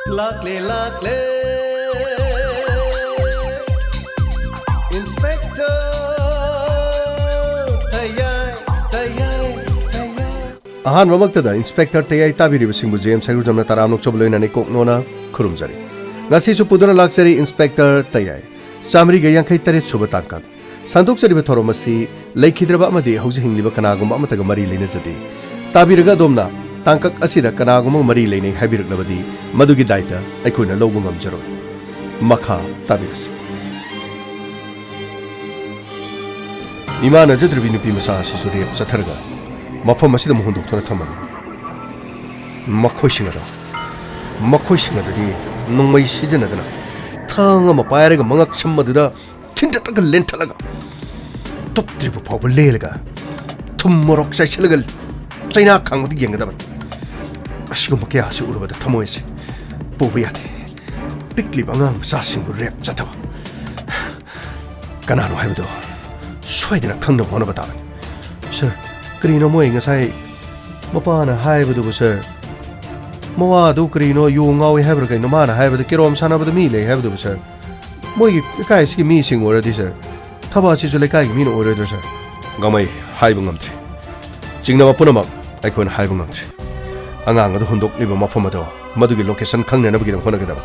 Lakle Inspector Tayai Ahan Mamaktada Inspector Tayai Tabiri Singu James Sagudam Taramuk Choblin and Kok Nona Kurumjari Nasi Supudana Luxury Inspector Tayai Samri Gayan Kaitari Subatankan Sanduk Sari Toromasi Lake Hidraba Madi Housing Libakanagum Amatagamari Linesati Tabiraga Domna Tangkak asida kanagum mari lene habirk labadi madugi daita aikuna lobu ngamjaro makha tabirsi imana jadrubi nupi masa sisuri satharga mafam asida muhunduk thona thamani makhoi singa dadi nongmai sijana dana thanga ma pairaga mangak chammaduda thintataka lentalaga top tripu pawbal lelaga thummorok saichalgal China Kangdi Yangadam. Ashumaka Urba the Tamois. Bobiati. Pickly Bangang Sassing Rep Zatava. Canano Hebdo. Sweden a Kang of one of a time. Sir, Grino Moing as I Mopana High with the sir. Moa Ducrino, you know we have again no man. I have the Kirom son of the meal, have the sir. Moy, the guys give me sing already, sir. Tabas is like I mean already, sir. Gamay, high bungam. Jingna Punama. I couldn't hide on it. Angang the Hundok live Mafamado, Madugi location Kang and Nabigam Honagada.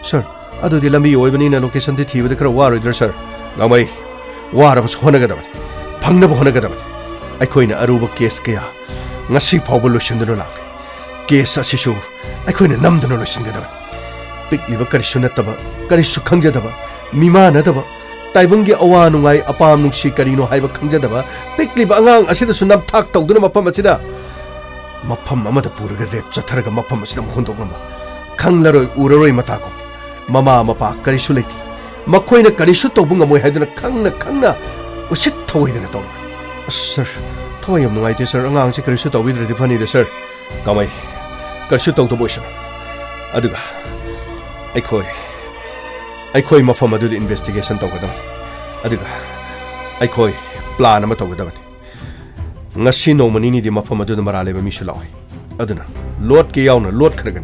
Sir, I do the Lambi even in a location the tea with the Krawari dresser. Gamay, war was Honagada. Pangna Honagada. I coin Aruba case Kea. Nasi Pobolution the Nola. Case as issue. I couldn't numb the Nolution Gadaba. Big liver Karishunataba, Karishu Kangjadaba, Mima Nadaba. Taibungi Awanungai, Apam Shikarino, Hiba Kangjadaba, Big liver Angang, as it is not talked to Dunamapamacida. Mapam Mamata Purga Rep Chataraga Mapamasam Hundogama Kanglaro Uroi Matako Mama Mapa Karisuleti Makoina Karishuto Bunga had a Kanga was shit toy in a dog. Sir, Toy of no idea, sir, Angang Karishuto with the funny, sir. Gamay Karishuto to Busha Aduga I koi Mafama do the investigation Togadam Aduga I koi Plan Amatogadam. Ngasi no manini di mafam adu marale ba mishlaw aduna lot ke yauna lot khragan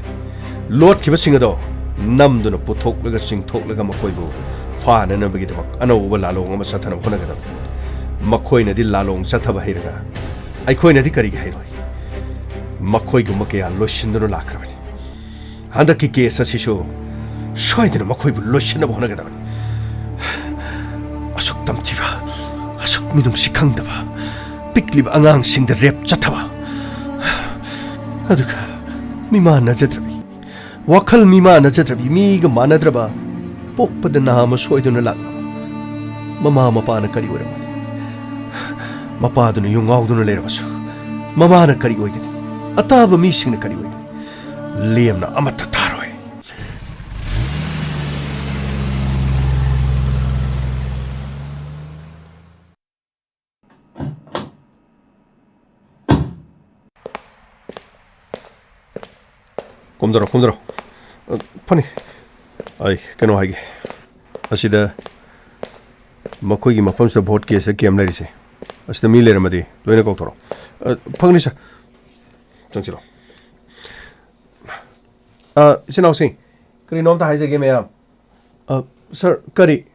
lot ki basing ado nam duna puthok laga sing thok laga makoi bu fa na na bagi tabak ano ba lalong ma sathana khona ga makoi na di lalong sathaba hiraga ai khoi na di kari ga hiroi makoi gu makya loshin duna lakrabani handa ki case asisho shoi dina makoi bu loshin na khona ga asuk tamtiba asuk minung sikang daba Piklib angang sing the rep chatava. Aduka, Mima Najatrabi. Wakal Mima Najatrabi, Miga Manadraba, Popa the Nama Soidun Lag. Mama Mapana Kariwara. Mapadun young Audun Lervas. Mamana Kariway. Ataba missing the Kariway. Liamna Amatataro. Kumdaro. Funny. I can know I see the Makogi Mapams the boat case a game lady say. As the meal remedy, Luena Cotoro. Punglisha. Don't you know? It's an outing. Can you know the Hiza game? Sir, Curry.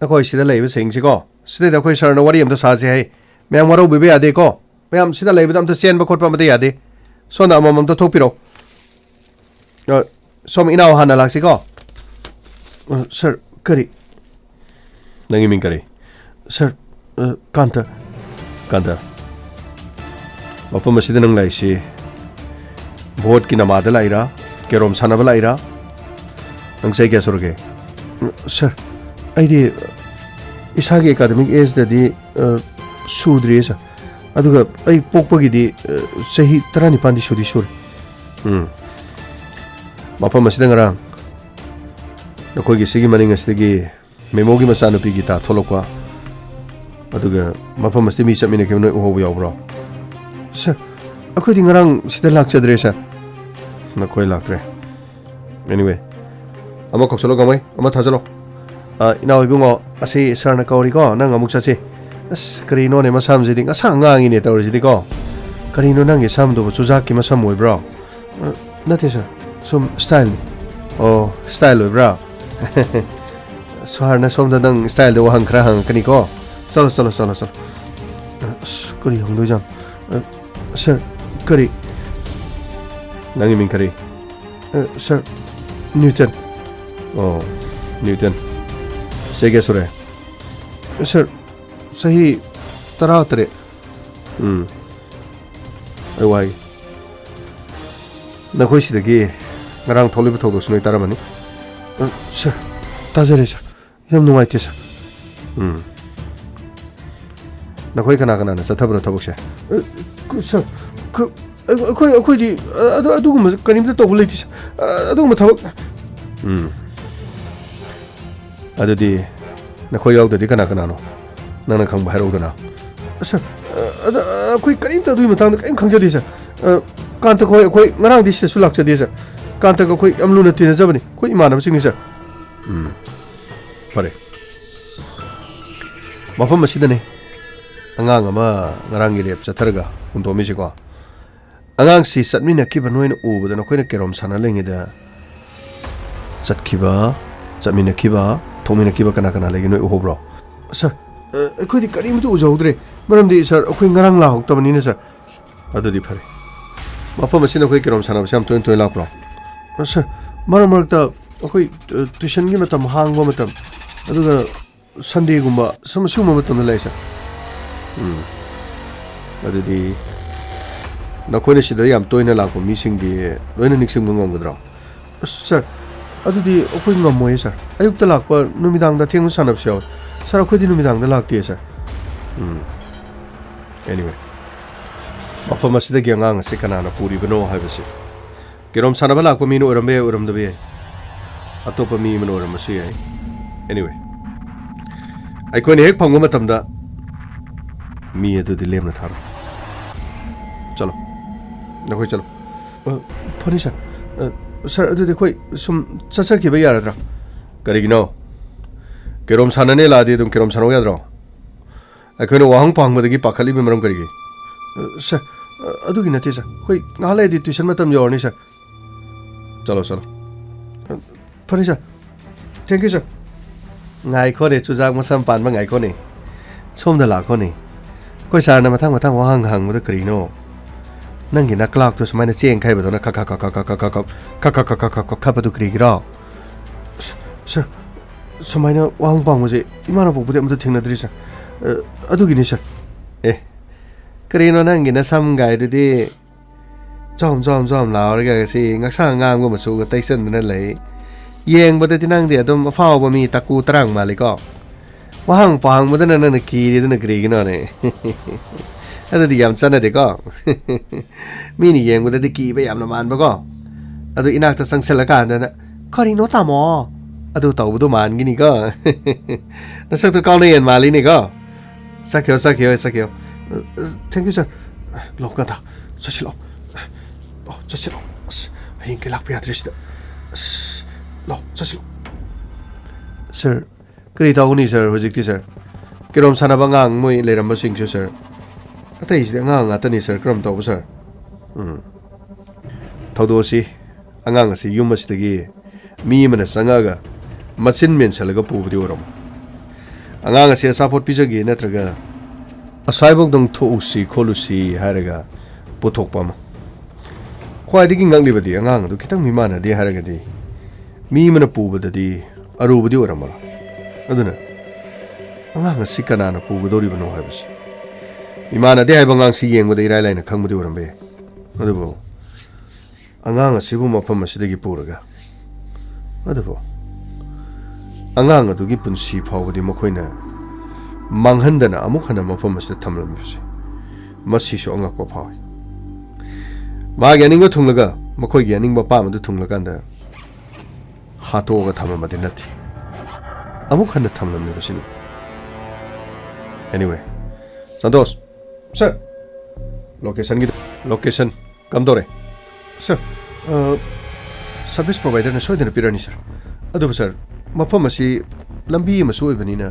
The Koi see the label saying, Chico. Stay the question, no worry, I'm the Sazi. Ma'am, what will be a deco? Ma'am, see the label, I'm the Sian Bacot So now, Mamma Topiro. Some in our Hana Laxico. Sir, Curry. Nangimin Curry. Sir, Kanta. Mapamasidan Laisi. Board Kinamada Laira, Kerom Sanavalaira. And say Gasorge. Sir, idea Ishagi Academic is that the Sudresa. Aduga, I Pokpagi, Sahi Trani Pandi Sudishur. Mapam Masidanga the Kogi Sigi Maning as the gay Memogi Masano Pigita Tolokwa Aduga Mapam Mastimi Saminik no we over. Sir, according around still Laxa Dresa Nakoi Lactre. Anyway, I'm a Coxologaway, I'm a Tazalo. Now we go, I say Sarna Kaurigo, Nanga Muxace. As Carino and Masam sitting a sanga in it or is it go? Carino Nangi Sam do Suzaki Masam we bro. Nothing, sir. sum style oh style oi bra sarna som da dang style de wahang khra hang kani ko chalo chalo chalo chalo kari hong do jam sir kari nangi min kari sir Newton oh Newton sege sure sir sahi tara tare ai wai na khoi sidagi ngarang tholi ba thodo sunai taramani sir tajare sir yam nuai te sir na khoi kana kana na chathabra thabuk se sir khoi di adu gum kanim ta tobul leti sir adu gum thabuk adu di na khoi yaw di kana kana no nang na khang ba haro dana sir khoi kanim ta du matang kaim khang jadi sir kan ta khoi ngarang di se sulak chadi sir kan ta khoi amlu na tin jabani khoi imanam sing ni sir pare mafam masida ne angang ama ngarang gi lep chatharga undomi ji ko angang si satmi na ki banoi na u bada na khoi na kerom sana lengi da chatkiba chatmi na kiba thomi na kiba kana kana legi noi u hobro sir khoi di karim tu ujawdre maram di sir khoi ngarang la hok tabani ne sir adu di phare mafam masina khoi kerom sana basam toin toin la pro sir maram marta khoi tuition gi matam hangba matam aduga Sunday gumba samasuma matam lai sir adu di na khoi na sida yam toina la ko mising di loina niksing ngom gadra sir adu di khoi ngamoy sir ayuk ta lak pa numidang da theng sanap syaw sir khoi di numidang da lak ti sir anyway mafam masida gi angang se kana na puri bano haibasi kerom sanaba lak pa minu orambe oram da be atopa mi mano oram su yai anyway ai khoi ne hek phangwa matam da mi adu di lem na thar chalo na khoi chalo phani sir sir adu de khoi sum chacha ki ba yara dra kari gi no kerom sanane la de dum kerom sano ya dra ai khoi no wahang pang ma de gi pakhali me maram kari gi sir adu gi na te sir khoi ngale di tuition matam yor ni sir chalo chalo phani sir thank you sir ngai kho de chujak masam pan ma ngai kho ni som da la kho ni koi sar na mathang mathang wahang hang ma da kari no nang gi na clock to smai na cheng khai ba do na kha pa du kri gi ra sir smai na wahang pang ma je imana bo bude ma da thing na dri sir adu gi ni sir kari no nang gi na sam gai de di jom la ga si ngak sa ngam go ma su ga tai sen na lei yeng ba de ti nang de adom faaw ba mi taku tarang ma le ko wahang pang ma da na ki de na kri gi no ne adu di yam chana de ko mi ni yeng ba de ki ba yam na man ba ko adu inak ta sang sel ka na khari no ta mo adu taw bu do man gi ni ko na sak to kaw na yen ma li ni ko sakyo thank you sir lo ka ta sachilo hin ke lak pe address da lo sachilo sir kri ta uni sir hojik ti sir kerom sana bangang moi leram ba sing sir atai ji ngang atani sir kram to sir thodo si angang si yum si dagi mi mana sanga ga machin men salaga pu bu oram angang si support pijagi natraga asaibok dong tho usi kholusi haraga puthok pam khwai digi ngang libadi angang du kitang mi mana de haraga di mi mana pu bu dadi aru bu di oram aduna angang si kana na pu bu dori bano habis imana de hai bangang si yeng bu de irai lai na khang bu di oram be adubo angang si bu mafam asidagi puraga adubo angang adu gi punsi phaw di makhoina manghandana amuk hana mafam asida thamlam bisi masi so angak pa phaw ma gyaning ba thunglaga makhoi gyaning ba pa madu thunglakanda hato ga thamama de nathi amuk hana thamlam ne bisi anyway santos sir location kam dore sir service provider na soidana pirani sir adu sir mafam asi lambi ma soi banina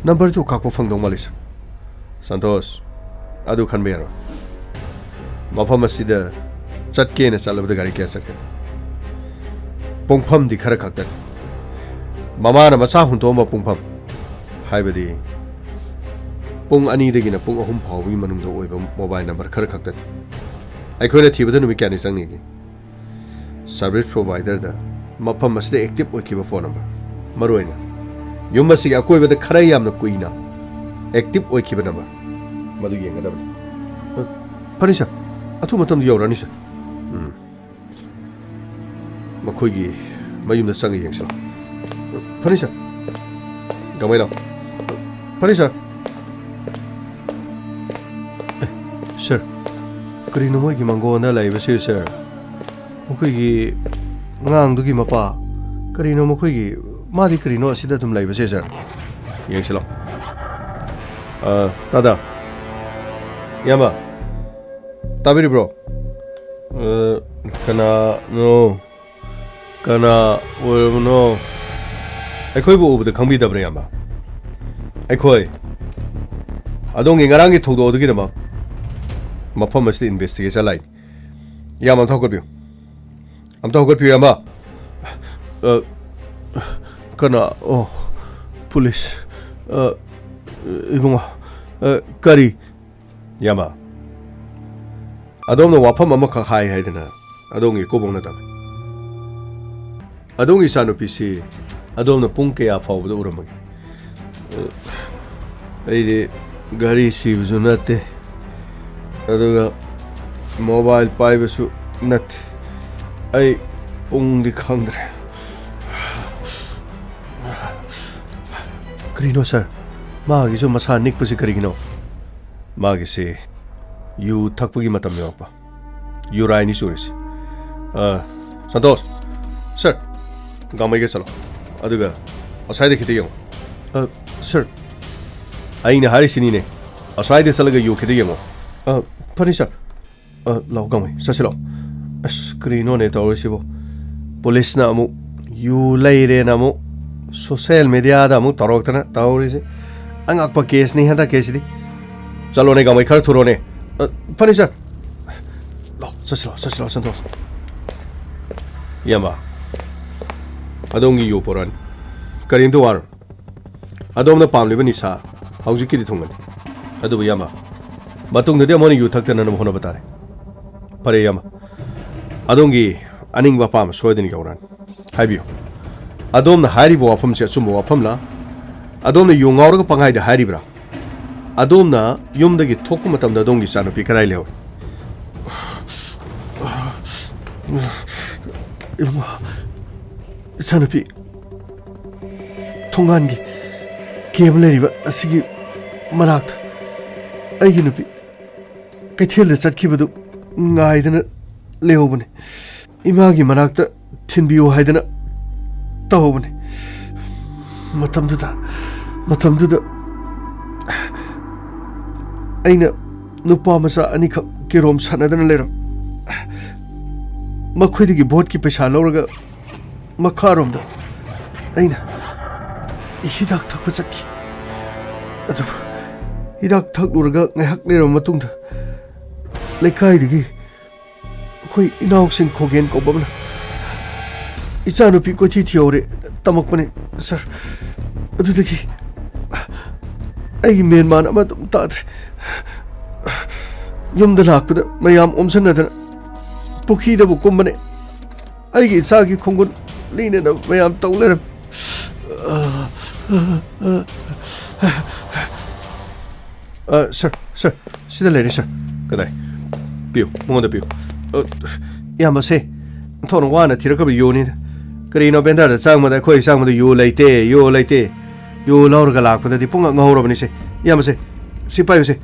number 2 kakpo phangdong mali sir santos adu khan be ro mafam asi da chatke na chalabda gari kya sakkan ꯄꯨꯡꯐꯝꯗꯤ ꯈꯔ ꯈꯛꯇꯅꯤ ꯃꯃꯥꯅ ꯃꯆꯥ ꯍꯨꯟꯇꯣꯛꯑꯝꯕ ꯄꯨꯡꯐꯝ ꯍꯥꯏꯕꯗꯤ ꯄꯨꯡ 2ꯗꯒꯤꯅ ꯄꯨꯡ 3 ꯐꯥꯎꯕꯒꯤ ꯃꯅꯨꯡꯗ ꯑꯣꯏꯕ ꯃꯣꯕꯥꯏꯜ ꯅꯝꯕꯔ ꯈꯔ ꯈꯛꯇꯅꯤ ꯑꯩꯈꯣꯏꯅ ꯊꯤꯕꯗ ꯅꯨꯃꯤꯠ ꯀꯌꯥꯅꯤ ꯆꯪꯅꯤꯒꯦ ꯁꯔꯚꯤꯁ ꯄ꯭ꯔꯣꯚꯥꯏꯗꯔꯗ ꯃꯐꯝ ꯑꯁꯤꯗ ꯑꯦꯛꯇꯤꯚ ꯑꯣꯏꯈꯤꯕ ꯐꯣꯟ ꯅꯝꯕꯔ ꯃꯔꯨꯑꯣꯏꯅ ꯌꯨꯝ ꯑꯁꯤꯒꯤ ꯑꯀꯣꯏꯕꯗ ꯈꯔ ꯌꯥꯝꯅ ꯀꯨꯏꯅ ꯑꯦꯛꯇꯤꯚ ꯑꯣꯏꯈꯤꯕ ꯅꯝꯕꯔ ꯃꯗꯨ ꯌꯦꯡꯒꯗꯕꯅꯤ ꯐꯅꯤ ꯁꯔ ꯑꯊꯨꯕ ꯃꯇꯝꯗ ꯌꯧꯔꯛꯑꯅꯤ ꯁꯔ ꯃꯈꯣꯏꯒꯤ ꯃꯌꯨꯝꯗ ꯆꯪꯉ ꯌꯦꯡꯁꯤꯜꯂꯣ ꯐꯅꯤ ꯁꯔ ꯒꯃꯩ ꯂꯥꯎ ꯐꯅꯤ ꯁꯔ ꯁꯔ ꯀꯔꯤꯅꯣ ꯃꯣꯏꯒꯤ ꯃꯪꯒꯣꯟꯗ ꯂꯩꯕꯁꯤ ꯁꯔ ꯃꯈꯣꯏꯒꯤ ꯑꯉꯥꯡꯗꯨꯒꯤ ꯃꯄꯥ ꯀꯔꯤꯅꯣ ꯃꯈꯣꯏꯒꯤ 마디 그리노 시다 좀 라이브 세자 영실로 따다 야마 따비리 브로 까나 노 까나 월노 아이코이 보고부터 강비다 브레 야마 아이코이 아동이 가랑이 토도 어디기다 마 마펌머스 인베스티게이션 라인 야마 토거비오 암토 토거비오 야마 Kana police ibunga kari yama adongna wafam ama kha hai haidana adongi kobongna tam adongi sanu pisi adongna pung kya phawbda uramagi aide gari sibsu nate aduga mobile paibasu nate ai pung di khangdre 그리노 sir 마기 좀 마사 닉부지 그리기노 마기시 유 탁부기 마탐 요빠 유라이니 소리시 산토스 sir 가마이게 살로 아두가 어사이데 키데요 sir 아이네 하리시니네 어사이데 살가 요 키데요 파니샤 라오 가마이 사실로 그리노네 타오시보 폴리스나 아무 유 레이레나 아무 social media da mu tarok tana tauri se angak pa case ni hada case di chalo ne gamai khar thuro ne pani sir lo sasilo santos yama adongi yo poran karim to war adom na pamli bani sa hauji ki di thongan adu yama matung de moni yu thak tana na hona batare pare yama adongi aning ba pam soidini gauran haibiyo adom na hari bo afam che chumbo afam la adom na yung aur ga pangai da hari bra adom na yum da gi thok matam da dong gi sanu pi karai lew sanu pi thongan gi kem le riba asigi manak ai gi nu pi kai thel da chat ki badu ngai da na lew bune ima gi manak ta thinbiu hai da na tawbne matamduda aina nupa masa ani kha kirom sanadana leram makhwidigi bot ki pesa lawraga makharom da aina hidak thakpa chakki adu hidak thakluraga ngaihak leram matungda lekai digi khoi inauk sing khogen ko babna इचानु पी को थी औरे तमक पने sir अदुदगी आई मेनमान अमा तुम ताद्रे युमदा लाकपदा मयाम ओमसनदना पुखीदा बु कुमबने आइगी इचागी खोंगुन लीनेना मयाम तौलेरम sir सिदा लेरे सर कदाई पियो मोंदा पियो यामसे थोन वाना थिरकब योनी करीनो बेंदर चांग मदा खोई चांग मदा यो लेते यो लौर का लाख पदा पुंग ngahoro bani se yamase sipai se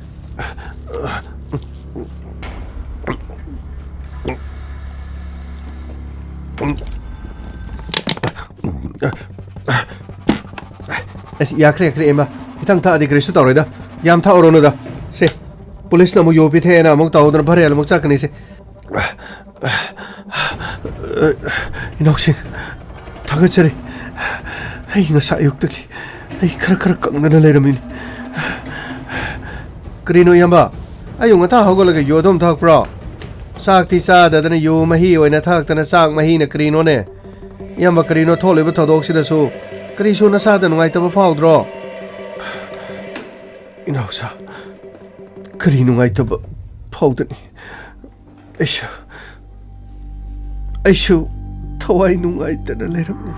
yakre ema hitang ta adi kristu tawreda yam tha orono da se police na mo yo pi the na mo tawdra bhare al mo chakni se inoksin 타가처리 아이가 사육덕이 아이 카라카라 깡나나 레라민 그리노 ям바 아용아 다 하고라가 요돔 탁브라 싹티 싸다다나 요 마히 오이나 탁다나 싹 마히나 그리노네 ꯌꯥꯝꯕ ꯀꯔꯤꯅꯣ ꯊꯣꯛꯂꯤꯕ ꯊꯧꯗꯣꯛꯁꯤꯗꯁꯨ ꯀꯔꯤꯁꯨ ꯅꯁꯥꯗ ꯅꯨꯡꯉꯥꯏꯇꯕ ꯐꯥꯎꯗ꯭ꯔꯣ ꯏꯅꯥꯎꯁꯥ ꯀꯔꯤ ꯅꯨꯡꯉꯥꯏꯇꯕ ꯐꯥꯎꯗꯅꯤ ꯑꯩꯁꯨ ꯊꯋꯥꯏ ꯅꯨꯡꯉꯥꯏꯇꯅ ꯂꯩꯔꯝꯅꯤ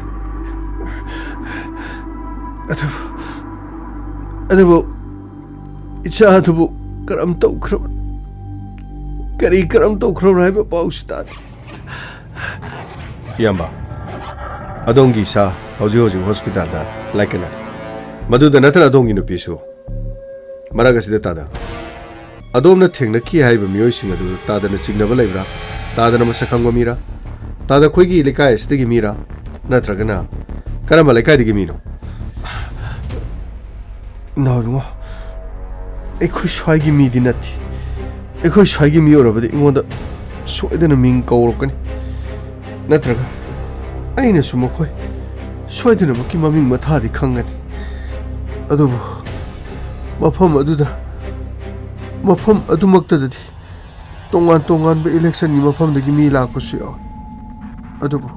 ꯑꯗꯨꯕꯨ ꯏꯆꯥ ꯑꯗꯨꯕꯨ ꯀꯔꯝ ꯇꯧꯈ꯭ꯔꯕ ꯀꯔꯝ ꯇꯧꯈ꯭ꯔꯕ ꯍꯥꯏꯕ ꯄꯥꯎꯁꯤ ꯇꯥꯗꯦ ꯏꯌꯥꯝꯕ ꯑꯗꯣꯝꯒꯤ ꯏꯆꯥ ꯍꯧꯖꯤꯛ ꯍꯣꯁꯄꯤꯇꯥꯜꯗ ꯂꯥꯏꯀꯠꯅꯔꯤ ꯃꯗꯨꯗ ꯅꯠꯇꯅ ꯑꯗꯣꯝꯒꯤ ꯅꯨꯄꯤꯁꯨ ꯃꯔꯛ ꯑꯁꯤꯗ ꯇꯥꯗ ꯑꯗꯣꯝꯅ ꯊꯦꯡꯅꯈꯤ ꯍꯥꯏꯕ ꯃꯤꯑꯣꯏꯁꯤꯡ ꯑꯗꯨ ꯇꯥꯗꯅ ꯆꯤꯡꯅꯕ ꯂꯩꯕ꯭ꯔꯥ ꯇꯥꯗꯅ ꯃꯁꯛ ꯈꯪꯕ ꯃꯤꯔꯥ ꯇꯥꯗ ꯑꯩꯈꯣꯏꯒꯤ ꯂꯩꯀꯥꯏ ꯑꯁꯤꯗꯒꯤ ꯃꯤꯔꯥ ꯅꯠꯇ꯭ꯔꯒꯅ ꯀꯔꯝꯕ ꯂꯩꯀꯥꯏꯗꯒꯤ ꯃꯤꯅꯣ ꯏꯕꯨꯡꯉꯣ ꯑꯩꯈꯣꯏ ꯁ꯭ꯋꯥꯏꯒꯤ ꯃꯤꯗꯤ ꯅꯠꯇꯦ ꯑꯩꯈꯣꯏ ꯁ꯭ꯋꯥꯏꯒꯤ ꯃꯤ ꯑꯣꯏꯔꯕꯗꯤ ꯑꯩꯉꯣꯟꯗ ꯁꯣꯏꯗꯅ ꯃꯤꯡ ꯀꯧꯔꯛꯀꯅꯤ ꯅꯠꯇ꯭ꯔꯒ ꯑꯩꯅꯁꯨ ꯃꯈꯣꯏ ꯁꯣꯏꯗꯅꯃꯛꯀꯤ ꯃꯃꯤꯡ ꯃꯊꯥꯗꯤ ꯈꯪꯒꯅꯤ ꯑꯗꯨꯕꯨ ꯃꯐꯝ ꯑꯗꯨꯃꯛꯇꯗꯗꯤ ꯇꯣꯉꯥꯟꯕ ꯏꯂꯦꯛꯁꯟꯒꯤ ꯃꯐꯝꯗꯒꯤ ꯃꯤ ꯂꯥꯛꯄꯁꯨ ꯌꯥꯎꯏ ꯑꯗꯨꯕꯨ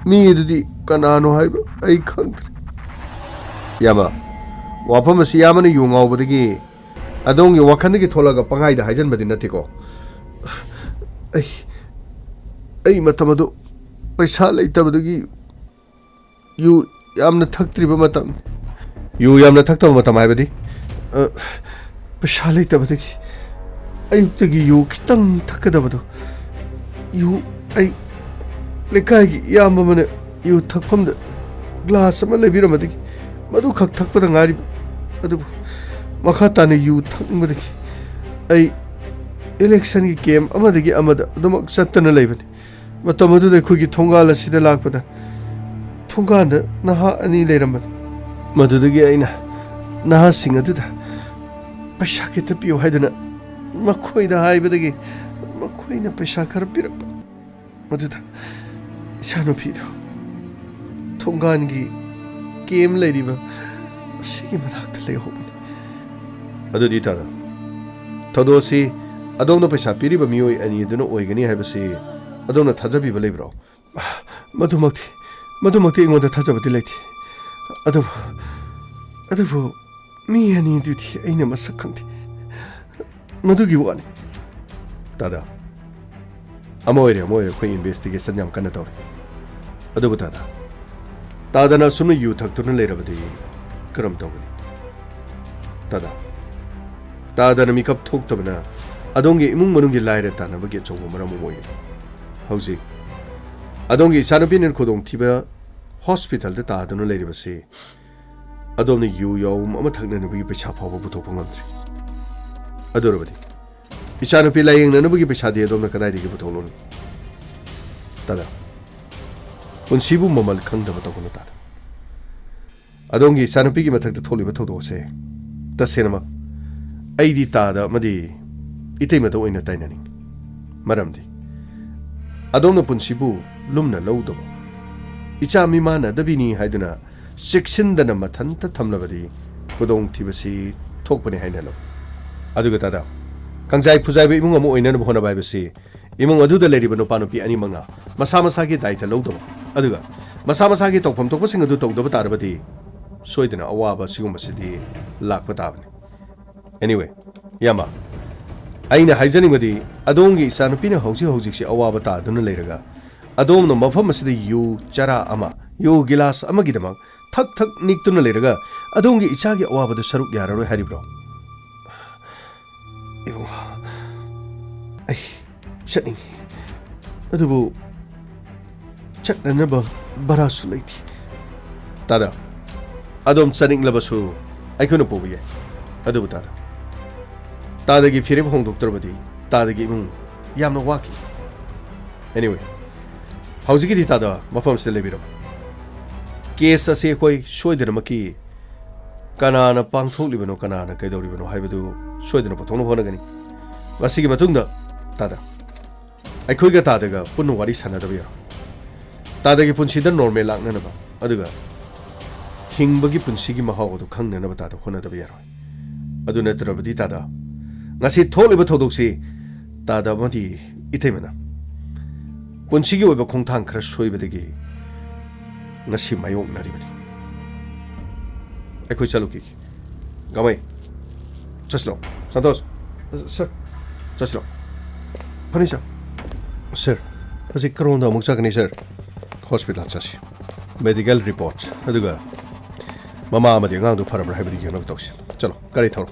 ꯃꯤ ꯑꯗꯨꯗꯤ ꯀꯅꯥꯅꯣ ꯍꯥꯏꯕ ꯑꯩ ꯈꯪꯗ꯭ꯔꯦ ꯌꯥꯝꯕ ꯋꯥꯐꯝ ꯑꯁꯤ ꯌꯥꯝꯅ ꯌꯨ ꯉꯥꯎꯕꯗꯒꯤ ꯑꯗꯣꯝꯒꯤ ꯋꯥꯈꯜꯗꯒꯤ ꯊꯣꯛꯂꯒ ꯄꯪꯍꯥꯏꯗ ꯍꯥꯏꯖꯟꯕꯗꯤ ꯅꯠꯇꯦꯀꯣ ꯑꯩ ꯃꯇꯝ ꯑꯗꯨ ꯄꯩꯁꯥ ꯂꯩꯇꯕꯗꯒꯤ ꯌꯨ ꯌꯥꯝꯅ ꯊꯛꯇ꯭ꯔꯤꯕ ꯃꯇꯝ ꯌꯨ ꯌꯥꯝꯅ ꯊꯛꯇꯕ ꯃꯇꯝ ꯍꯥꯏꯕꯗꯤ ꯄꯩꯁꯥ ꯂꯩꯇꯕꯗꯒꯤ ꯑꯌꯨꯛꯇꯒꯤ ꯌꯨ ꯈꯤꯇꯪ ꯊꯛꯀꯗꯕꯗꯣ ꯑꯩ ꯂꯩꯀꯥꯏꯒꯤ ꯏꯌꯥꯝꯕ ꯑꯃꯅ ꯌꯨ ꯊꯛꯐꯝꯗ ꯒ꯭ꯂꯥꯁ ꯑꯃ ꯂꯩꯕꯤꯔꯝꯕꯗꯒꯤ ꯃꯗꯨꯈꯛ ꯊꯛꯄꯗ ꯉꯥꯏꯔꯤꯕ ꯑꯗꯨꯕꯨ ꯃꯈꯥ ꯇꯥꯅ ꯌꯨ ꯊꯛꯅꯤꯡꯕꯗꯒꯤ ꯑꯩ ꯏꯂꯦꯛꯁꯟꯒꯤ ꯀꯦꯝ ꯑꯃꯗꯒꯤ ꯑꯃꯗ ꯑꯗꯨꯃꯛ ꯆꯠꯇꯅ ꯂꯩꯕꯅꯤ ꯃꯇꯝ ꯑꯗꯨꯗ ꯑꯩꯈꯣꯏꯒꯤ ꯊꯣꯡꯒꯥꯜ ꯑꯁꯤꯗ ꯂꯥꯛꯄꯗ ꯊꯣꯡꯒꯥꯟꯗ ꯅꯍꯥ ꯑꯅꯤ ꯂꯩꯔꯝꯕꯅꯤ ꯃꯗꯨꯗꯒꯤ ꯑꯩꯅ ꯅꯍꯥꯁꯤꯡ ꯑꯗꯨꯗ ꯄꯩꯁꯥ ꯈꯤꯇ ꯄꯤꯌꯨ ꯍꯥꯏꯗꯨꯅ ꯃꯈꯣꯏꯗ ꯍꯥꯏꯕꯗꯒꯤ ꯃꯈꯣꯏꯅ ꯄꯩꯁꯥ ꯈꯔ ꯄꯤꯔꯛꯄ ꯃꯗꯨꯗ ꯏꯆꯥꯅꯨꯄꯤꯗꯨ ꯊꯣꯡꯒꯥꯟꯒꯤ ꯀꯦꯝ ꯂꯩꯔꯤꯕ ꯑꯁꯤꯒꯤ ꯃꯅꯥꯛꯇ ꯂꯩꯍꯧꯕꯅꯤ ꯑꯗꯨꯗꯤ ꯇꯥꯗ ꯊꯧꯗꯣꯛ ꯑꯁꯤ ꯑꯗꯣꯝꯅ ꯄꯩꯁꯥ ꯄꯤꯔꯤꯕ ꯃꯤꯑꯣꯏ ꯑꯅꯤ ꯑꯗꯨꯅ ꯑꯣꯏꯒꯅꯤ ꯍꯥꯏꯕꯁꯤ ꯑꯗꯣꯝꯅ ꯊꯥꯖꯕꯤꯕ ꯂꯩꯕ꯭ꯔꯣ ꯃꯗꯨꯃꯛꯇꯤ ꯑꯩꯉꯣꯟꯗ ꯊꯥꯖꯕꯗꯤ ꯂꯩꯇꯦ ꯑꯗꯨꯕꯨ ꯃꯤ ꯑꯅꯤꯗꯨꯗꯤ ꯑꯩꯅ ꯃꯁꯛ ꯈꯪꯗꯦ ꯃꯗꯨꯒꯤ ꯋꯥꯅꯤ ꯇꯥꯗ ꯑꯃ ꯑꯣꯏꯔꯦ ꯑꯩꯈꯣꯏ ꯏꯟꯚꯦꯁꯇꯤꯒꯦꯁꯟ ꯌꯥꯝ ꯀꯟꯅ ꯇꯧꯔꯤ ꯑꯗꯨꯕꯨ ꯇꯥꯗꯅ ꯑꯁꯨꯝꯅ ꯌꯨ ꯊꯛꯇꯨꯅ ꯂꯩꯔꯕꯗꯤ ꯀꯔꯝ ꯇꯧꯒꯅꯤ ꯇꯥꯗꯅ ꯃꯤꯀꯞ ꯊꯣꯛꯇꯕꯅ ꯑꯗꯣꯝꯒꯤ ꯏꯃꯨꯡ ꯃꯅꯨꯡꯒꯤ ꯂꯥꯏꯔ ꯇꯥꯟꯅꯕꯒꯤ ꯑꯆꯧꯕ ꯃꯔꯝ ꯑꯃ ꯑꯣꯏꯒꯅꯤ ꯍꯧꯖꯤꯛ ꯑꯗꯣꯝꯒꯤ ꯏꯆꯥꯅꯨꯄꯤꯅ ꯈꯨꯗꯣꯡꯊꯤꯕ ꯍꯣꯁꯄꯤꯇꯥꯜꯗ ꯇꯥꯗꯨꯅ ꯂꯩꯔꯤꯕꯁꯤ ꯑꯗꯣꯝꯅ ꯌꯨ ꯌꯥꯎꯝ ꯑꯃ ꯊꯛꯅꯅꯕꯒꯤ ꯄꯩꯁా ꯐꯥꯎꯕ ꯄꯨꯊꯣꯛꯄ ꯉꯝꯗ꯭ꯔꯤ ꯑꯗꯨꯔꯕꯗꯤ ꯏꯆꯥꯅꯨꯄꯤ ꯂꯥꯌꯦꯡꯅꯅꯕꯒꯤ ꯄꯩꯁꯥꯗꯤ ꯑꯗꯣꯝꯅ ꯀꯗꯥꯏꯗꯒꯤ ꯄꯨꯊꯣꯛꯂꯣꯅꯤ ꯄꯨꯟꯁꯤꯕꯨ ꯃꯃꯜ ꯈꯪꯗꯕ ꯇꯧꯒꯅꯨ ꯑꯗꯣꯝꯒꯤ ꯏꯆꯥꯅꯨꯄꯤꯒꯤ ꯃꯊꯛꯇ ꯊꯣꯛꯂꯤꯕ ꯊꯧꯗꯣꯛ ꯑꯁꯦ ꯇꯁꯦꯡꯅꯃꯛ ꯑꯩꯗꯤ ꯇꯥꯗ ꯑꯃꯗꯤ ꯏꯇꯩꯃꯗ ꯑꯣꯏꯅ ꯇꯥꯏꯅꯅꯤꯡꯉꯤ ꯃꯔꯝꯗꯤ ꯑꯗꯣꯝꯅ ꯄꯨꯟꯁꯤꯕꯨ ꯂꯨꯝꯅ ꯂꯧꯗꯕ ꯏꯆꯥ ꯃꯤꯃꯥꯟꯅꯗꯕꯤꯅꯤ ꯍꯥꯏꯗꯨꯅ ꯆꯦꯛꯁꯤꯟꯗꯅ ꯃꯊꯟꯇ ꯊꯝꯂꯕꯗꯤ ꯈꯨꯗꯣꯡꯊꯤꯕꯁꯤ ꯊꯣꯛꯄꯅꯤ ꯍꯥꯏꯅ ꯂꯧ ꯑꯗꯨꯒ ꯀꯪꯖꯥꯏ ꯐꯨꯖꯥꯏꯕ ꯏꯃꯨꯡ ꯑꯃ ꯑꯣꯏꯅꯅꯕ ꯍꯣꯠꯅꯕ ꯍꯥꯏꯕꯁꯤ ꯏꯃꯨꯡ ꯑꯗꯨꯗ ꯂꯩꯔꯤꯕ ꯅꯨꯄꯥ ꯅꯨꯄꯤ ꯑꯅꯤꯃꯛꯅ ꯃꯁꯥ ꯃꯁꯥꯒꯤ ꯗꯥꯏꯇ ꯂꯧꯗꯕ ꯑꯗꯨꯒ ꯃꯁꯥ ꯃꯁꯥꯒꯤ ꯇꯧꯐꯝ ꯊꯣꯛꯄꯁꯤꯡ ꯑꯗꯨ ꯇꯧꯗꯕ ꯇꯥꯔꯕꯗꯤ ꯁꯣꯏꯗꯅ ꯑꯋꯥꯕ ꯁꯤꯒꯨꯝꯕꯁꯤꯗꯤ ꯂꯥꯛꯄ ꯇꯥꯕꯅꯤ ꯑꯦꯅꯤꯋꯦ ꯏꯌꯥꯝꯕ ꯑꯩꯅ ꯍꯥꯏꯖꯅꯤꯡꯕꯗꯤ ꯑꯗꯣꯝꯒꯤ ꯏꯆꯥꯅꯨꯄꯤꯅ ꯍꯧꯖꯤꯛꯁꯤ ꯑꯋꯥꯕ ꯇꯥꯗꯨꯅ ꯂꯩꯔꯒ ꯑꯗꯣꯝꯅ ꯃꯐꯝ ꯑꯁꯤꯗ ꯌꯨ ꯆꯔꯥ ꯑꯃ ꯌꯨ ꯒꯤꯂꯥꯁ ꯑꯃꯒꯤꯗꯃꯛ ꯊꯛ ꯅꯤꯛꯇꯨꯅ ꯂꯩꯔꯒ ꯑꯗꯣꯝꯒꯤ ꯏꯆꯥꯒꯤ ꯑꯋꯥꯕꯗ ꯁꯔꯨꯛ ꯌꯥꯔꯔꯣꯏ ꯍꯥꯏꯔꯤꯕ꯭ꯔꯣ ꯏꯕꯨꯡꯉꯣ ꯑꯩ ꯆꯠꯅꯤꯡꯉꯤ ꯑꯗꯨꯕꯨ ꯆꯠꯅꯅꯕ ꯚꯔꯥꯁꯨ ꯂꯩꯇꯦ ꯑꯗꯣꯝ ꯆꯠꯅꯤꯡꯂꯕꯁꯨ ꯑꯩꯈꯣꯏꯅ ꯄꯨꯕ ꯌꯥꯏ ꯑꯗꯨꯕꯨ ꯇꯥꯗꯒꯤ ꯐꯤꯔꯦꯞ ꯍꯣꯡꯗꯣꯛꯇ꯭ꯔꯕꯗꯤ ꯇꯥꯗꯒꯤ ꯏꯃꯨꯡ ꯌꯥꯝꯅ ꯋꯥꯈꯤ ꯑꯦꯅꯤꯋꯦ ꯍꯧꯖꯤꯛꯀꯤꯗꯤ ꯃꯐꯝꯁꯤꯗ ꯂꯩꯕꯤꯔꯝꯃꯨ ꯀꯦꯁ ꯑꯁꯤ ꯑꯩꯈꯣꯏ ꯁꯣꯏꯗꯅꯃꯛꯀꯤ ꯀꯅꯥꯅ ꯄꯥꯡꯊꯣꯛꯂꯤꯕꯅꯣ ꯀꯅꯥꯅ ꯀꯩꯗꯧꯔꯤꯕꯅꯣ ꯍꯥꯏꯕꯗꯨ ꯁꯣꯏꯗꯅ ꯄꯨꯊꯣꯛꯅꯕ ꯍꯣꯠꯅꯒꯅꯤ ꯃꯁꯤꯒꯤ ꯃꯇꯨꯡꯗ ꯑꯩꯈꯣꯏꯒ ꯇꯥꯗꯒ ꯄꯨꯟꯅ ꯋꯥꯔꯤ ꯁꯥꯟꯅꯗꯕ ꯌꯥꯔꯣꯏ ꯇꯥꯗꯒꯤ ꯄꯨꯟꯁꯤꯗ ꯅꯣꯔꯃꯦꯜ ꯂꯥꯛꯅꯅꯕ ꯑꯗꯨꯒ ꯍꯤꯡꯕꯒꯤ ꯄꯨꯟꯁꯤꯒꯤ ꯃꯍꯥꯎ ꯑꯗꯨ ꯈꯪꯅꯅꯕ ꯍꯣꯠꯅꯗꯕ ꯌꯥꯔꯣꯏ ꯑꯗꯨ ꯅꯠꯇ꯭ꯔꯕꯗꯤ ꯉꯁꯤ ꯊꯣꯛꯂꯤꯕ ꯊꯧꯗꯣꯛꯁꯤ ꯑꯃꯗꯤ ꯏꯇꯩꯃꯅ ꯄꯨꯟꯁꯤꯒꯤ ꯑꯣꯏꯕ ꯈꯣꯡꯊꯥꯡ ꯈꯔ ꯁꯣꯏꯕꯗꯒꯤ ngasi mayong naribani ai khoi chalu ki gamai chaslo santos sir chaslo pani sir aji karonda muk chakni sir hospital chasi medical report aduga mama amadi ngang du phara bra habri gi nok toksi chalo gari thoro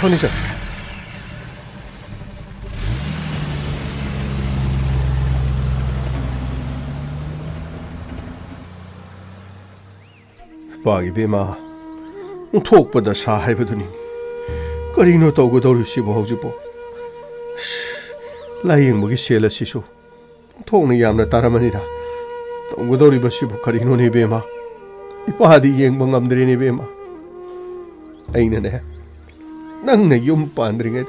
pani sir Pagi bema thok pada sa haibaduni karino tawgodori sibo haujibo layeng mugi sela sisu thokna yamna taramani da tawgodori basibo karino ne bema ipadi yeng bangamdri ne bema aina ne nangna yum pandringa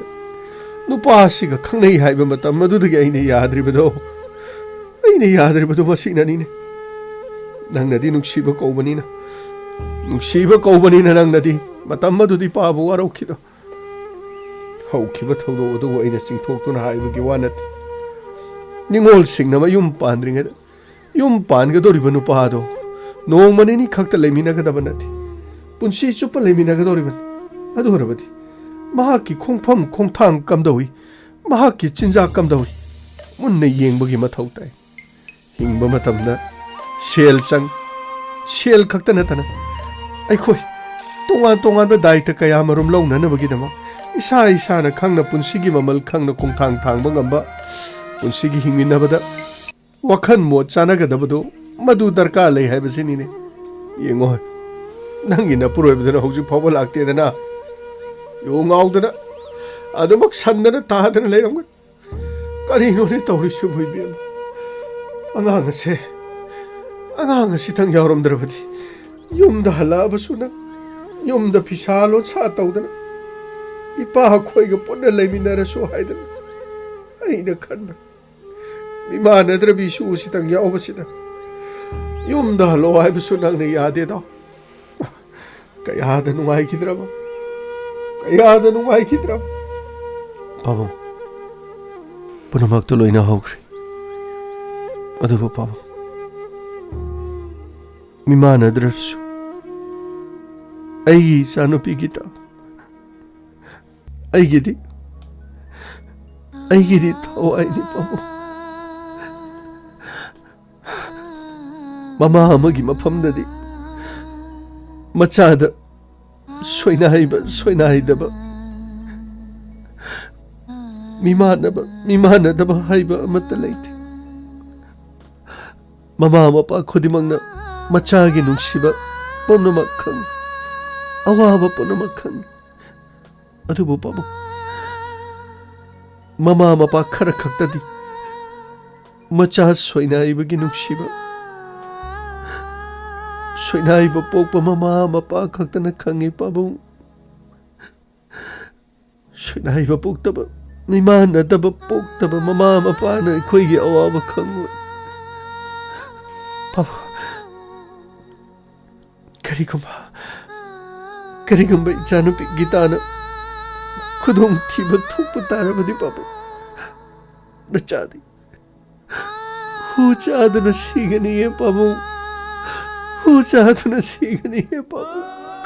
nupa siga khangnei haiba matam madudagi aina yadribado masina ni ne nangna di nuksiba kawbanina nuksiba kawbanina nangnadi matam madudi pabu waraukido haukiba thodo odu aina singthoktuna haibagi wanat ningol singna mayum pandringa yum panga doriba nupa do nongmani ni khakta lemina ga dabanati punsi chupa lemina ga doriban adu horabadi mahaki khongpham khongthang kamdawi mahaki chinja kamdawi munne yengbagi mathau tai hingba matamna sel khakta natana aikhoi tongan ba daita kaya marum launa na bagi dama isa na khangna punsigi mamal khangna khongthang thangba ngamba punsigi hingmina bada wakhan mo chana ga dabado madu darkar lei hai basini ne yengo nangina puroibdana hauji phawba lakte dana yo ngaudana adumak sandana tahadana leiramga karino ne tawrisu boibi angang ase thang yauram darabadi yumda halabasuna yumda pisalo cha tawdana ipa khoiga punna leiminarasu haidana aina khanna mimana drabisu usitang yaubasida yumda halo haibasu nangne yade da kayada nungai kidraba pabam punamak to loina hokri adubu pabam mimana drasu ai sanupi gita ai gidi thawai ni pabam mama amagi mafamdadi machada soinaidaba mimanadaba haiba amata leite mama mapa khudimangna machagi nungsiba punamak khang awaba punamak khang adubu pabu mama mapa khara khaktadi macha soinaibagi nungsiba soinaiba pokpa mama mapa khaktana khangi pabu soinaiba poktaba mimanadaba poktaba mama mapa na khoigi awaba khang pabu karigumba ichanupi gitana khudong thiba thupu tarabadi pabu nachadi hu chadana sigani e pabu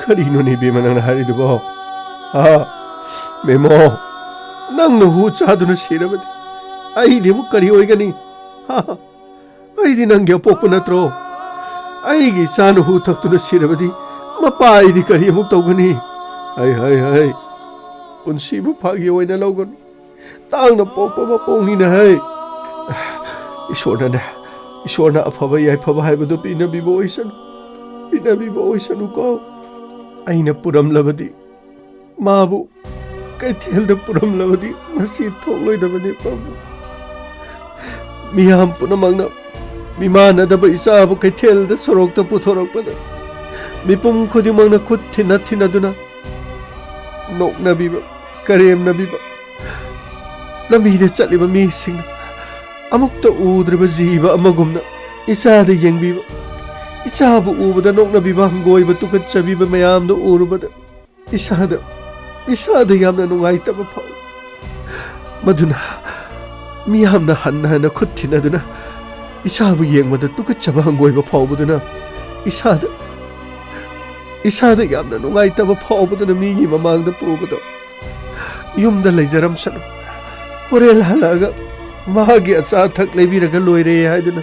karino ni bemanana haridubo ha memo nangno hu chaduna sirabadi aidi mu kari oigani ha aidi nangya pokpa natro aigi sanu hu thaktuna sirabadi mapa aidi kari mu tawgani hai punsi bu phagi oina logon tangna pokpa ma pongni na hai ishorna afaba yai phaba haibadu pinabibo oisanu ko aina puram labadi mabu kaithelda puram labadi masi tholoi dabani pabu miyam punamangna mimana daba isabu kaithelda sorokta puthorokpada mipum khudimangna khut thina duna nokna biba karemna biba lamide chaliba mi sing amukta udriba jiba amagumna isada yengbiba ichabu ubada nokna biba hangoiba tukat chabiba mayamda urubada isada yamna nungaitaba phaw maduna miyamna hanna khut thina duna ichabu yengmada tukat chaba hangoiba phawbuduna इसादा यामना नुंगाइतबा फावबदुना मीगी ममांगदा पुबदो युमदा लेजरमसनु होरेल हलागा मागी अचा थक लेबिरगा लोइरे हाइदुना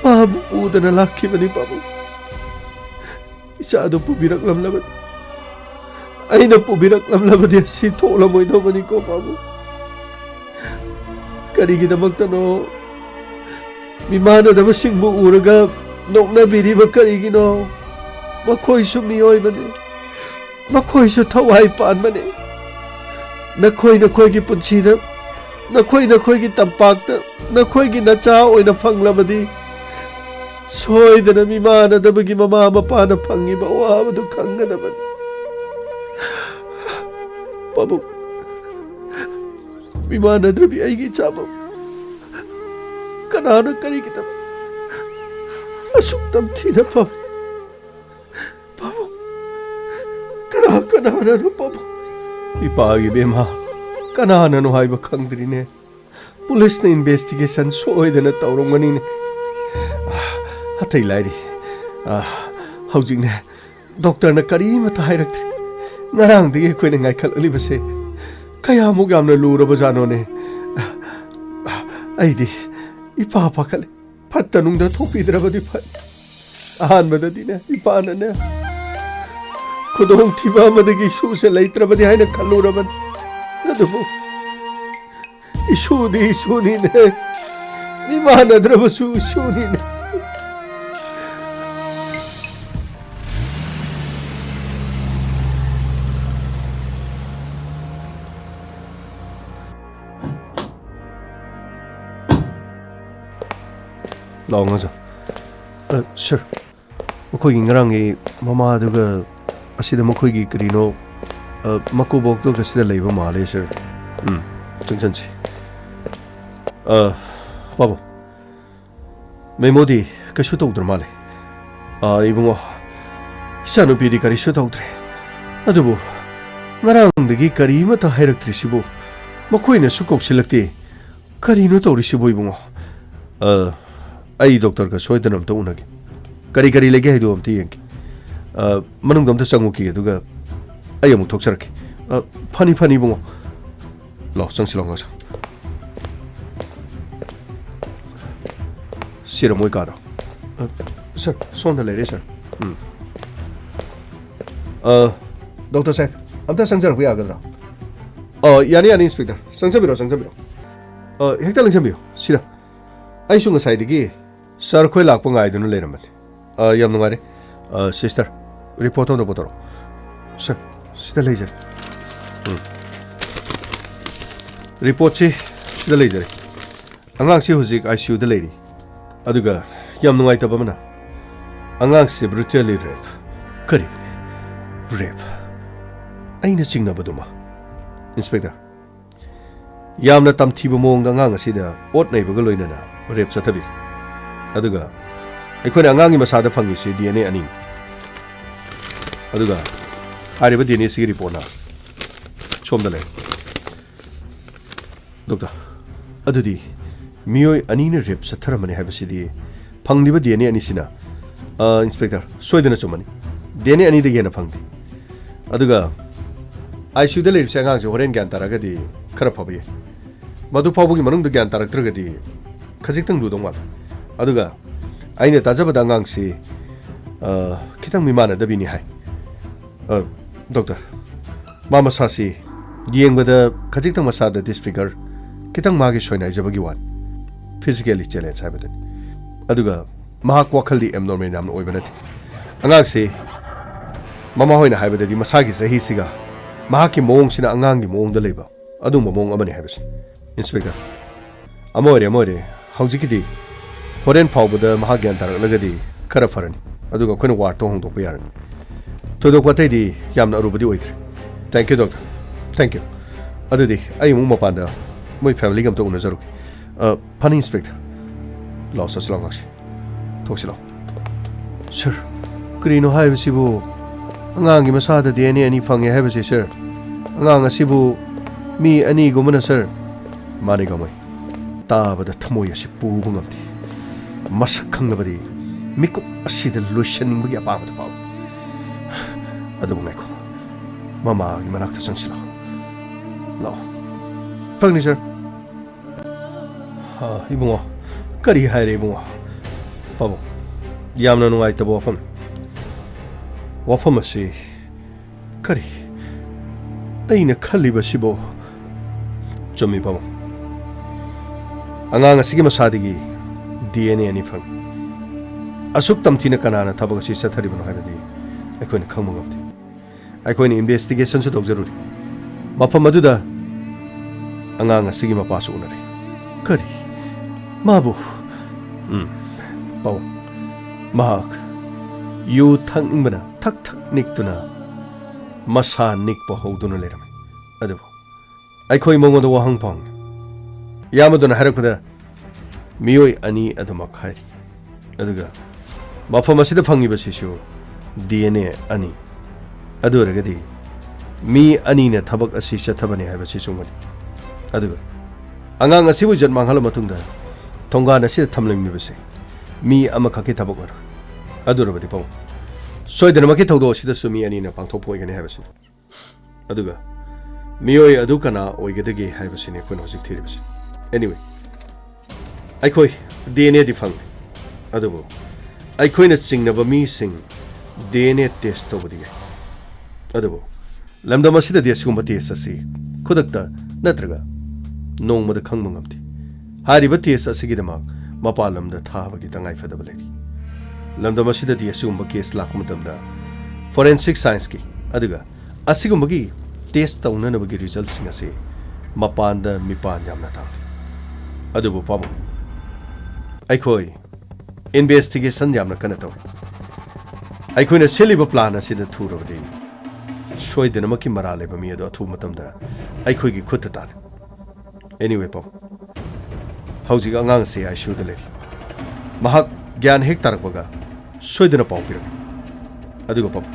माबु पुदना लाखिबनी बाबु इसादो पुबिरकलमलबदि अइना पुबिरकलमलबदि सि थोलमोइदोबनिको बाबु करिगिदमक्तनो मिमानदबसिंबु उरगा नोकनाबिरिबा करिगिनो मखोइसु मियोइबने मखोइसु थवाइ पानबने नखोइगी पुंसीदा नखोइगी तंपाकता नखोइगी नचा ओइना फंगलबदि सोइदना मिमानदबगी mama मपाना फंगिबा वाबदु खंगदबनि बाबु मिमानद्रबि आइगी चाबा कनाना करिगिदब असुक्तम थीना बाबु कनाना बाबु इपागी बेमा कनाना हाइबा खंगद्रिने पुलिस ने इन्वेस्टिगेशन सोइदना तौरंगनिने हथै लाइरी हौजिंगने डॉक्टर ने करीमता हाइरक्त्रि ngarangdagi akoina ngaikhalibase kayamuk yamna luraba janone aidi ipa pakhale phattanungda thopidrabadi phat ahanbadadine ipanane khudong thiba amadagi suse leitrabadi haina khalluraban adubu isudi isunine nimanadrabasu isunine लाओ सर मखोई ngarang mama aduga asida मखोई gi karino makubok to kasida leiba male sir chungchanchi babu memodi kashu to udra male ibungo isanu pidi kari shu to udre adubu ngarang degi kari mata hairaktrisibu मखोई na sukok silakti karino to risibu ibungo I doctor का सोइदन अमत उनगे करी करी लेगे है दो अमत येंगे मनुंग दमत संगु की दुगा आई अमुक थोक्सरके funny funny बुंगो लो संगसिलोंगा सिरमोय कारो सर सोंद लेरे सर डॉक्टर साहब अमत संगसर हुई आगदरा यानी यानी इंस्पेक्टर संगसबिरो हेक्टा लंगसबियो सिदा आई सुंग साइदगी सर खोई लाख गाइदुना लेरमने याम नुंगारे सिस्टर रिपोर्ट ऑन द बोतरो सर सिदा लेजर रिपोर्ट से सिदा लेजर अंगांग से हुजिक आईसीयू द लेरी अदुगा याम नुंगाइतबमना अंगांग से ब्रूटली रेप करी रेप आइना चिंगनाबदुमा इंस्पेक्टर यामना तमथीबो मोंग अंगांग असिदा ओट नैबगा लोइनना रेप चथबि अदुगा अखोना अंगांगी मसादा फंगिसे डीएनए अनि अदुगा आरिबा डीएनए सिगी रिपोर्टना सोमदा ले डॉक्टर अदुदी मियोय अनिने रेप चथरमने हाबसिदी फंगलिबा डीएनए अनिसिना इंस्पेक्टर सोइदना चुमनी डीएनए अनि दगेना फंगदि अदुगा आईसीयू द लेरिसे अंगांगसे होरेन ग्यान तारागदी खरा फबये मधु फावबगी मनुंग ग्यान तारक्त्रगदी खजिक्तंग दुदों वाल अदुगा आइने ताजबदा अंगांगसे खितंग मिमानदबिनि हाय डॉक्टर मामसासी येंगबदा खजिक्तंग मसादा डिसफिगर खितंग मागे सोयनाइजबगी वान फिजिकली चैलेंज हाबदन अदुगा महाक वाखलदी एबनॉर्मल नाम ओइबनति अंगांगसे ममा होइना हाबददी मसागी सही सिगा महाकी मोंगसिना अंगांगी मोंगदा लेबा अदुम मोंग अमने हाबस इंस्पेक्टर अमोरे हौजिकिदी होरेन फावबदा महा ग्यान तारगलगदी खरा फरनी अदुगा खोइन वार्ड तो होंदोप यारनी थोदोकपतैदी यामना अरुबदी ओइद्रे thank you doctor thank you अदुदी आई मु मपानदा मोय फैमिली गम तो उनजरुके फनी इंस्पेक्टर लॉ ससलंगास थोक्सिलो सर क्रीनो हाइबसिबु अंगांगी मसादा डीएनए अनि फंगे हाइबसे सर अंगांग असिबु मी अनि गुमना सर माने गमय ताबदा थमोय असि पुबु ngamti masak khangnabadi Miku asida lotioning bagi apa ada fau. Aduh ngeko. Mama gimana kita sangsila. Lau. Pagni sir. Ibungo. Kari hai ibungo. Pabo. Yamna nungai tabo wafam. Wafam asi. Kari. Aina khali basibo. Chumi pabo. Angang asigi masadigi DNA ani fang. Asuk tamthina kanana thabak asi sathari bano haibadi. Aikoina khangma ngamti. Aikoina investigation su tawjaruri. Mafam aduda angang asigi mapasu unari. Kari. Mabu. Pabo. Mahak. Yu thang ingbana thak thak niktuna. Masa nikpa hoduna lerame. Adubo. Aikoi mongoda wahang pang. Yamaduna harakpada miyoi ani aduma khairi. Aduga mafam asida phangiba sisu DNA ani. Aduragadi mi ani na thabak asi chathabani haiba sisungani. Aduga angang asibu janmanghala matungda thongana sida thamlami base mi amakhaki thabak war. Adurabadi pau. Soidana maki thawdo sida sumi ani na pangthopoi gani haiba sin. Aduga miyoi adu kana oigadagi haiba sin ekon hojik thiribase. Anyway, aikoi DNA di fang. Adubo aikoi na singnaba mi sing DNA test tawdi gai. Adubo lamda masida di asugumba test asi khudakta natraga nongmada khangma ngamti. Hariba test asigi damak mapa lamda thabagi tangai fadaba leri. Lamda masida di asugumba case lakma tamda forensic science ki aduga asigumba gi test tawnana bagi result sing asi mapanda mipan yamna ta. Adubo pamo aikoi investigation yamna kana taw aikoi na seliba plan asida thurobdi soidena maki marale ba mi ado thu matamda aikoi gi khutta tar. Anyway pam hauji ga ngang se ai shu de leri mahak gyan hek tarakbaga soidena pau pira aduga pam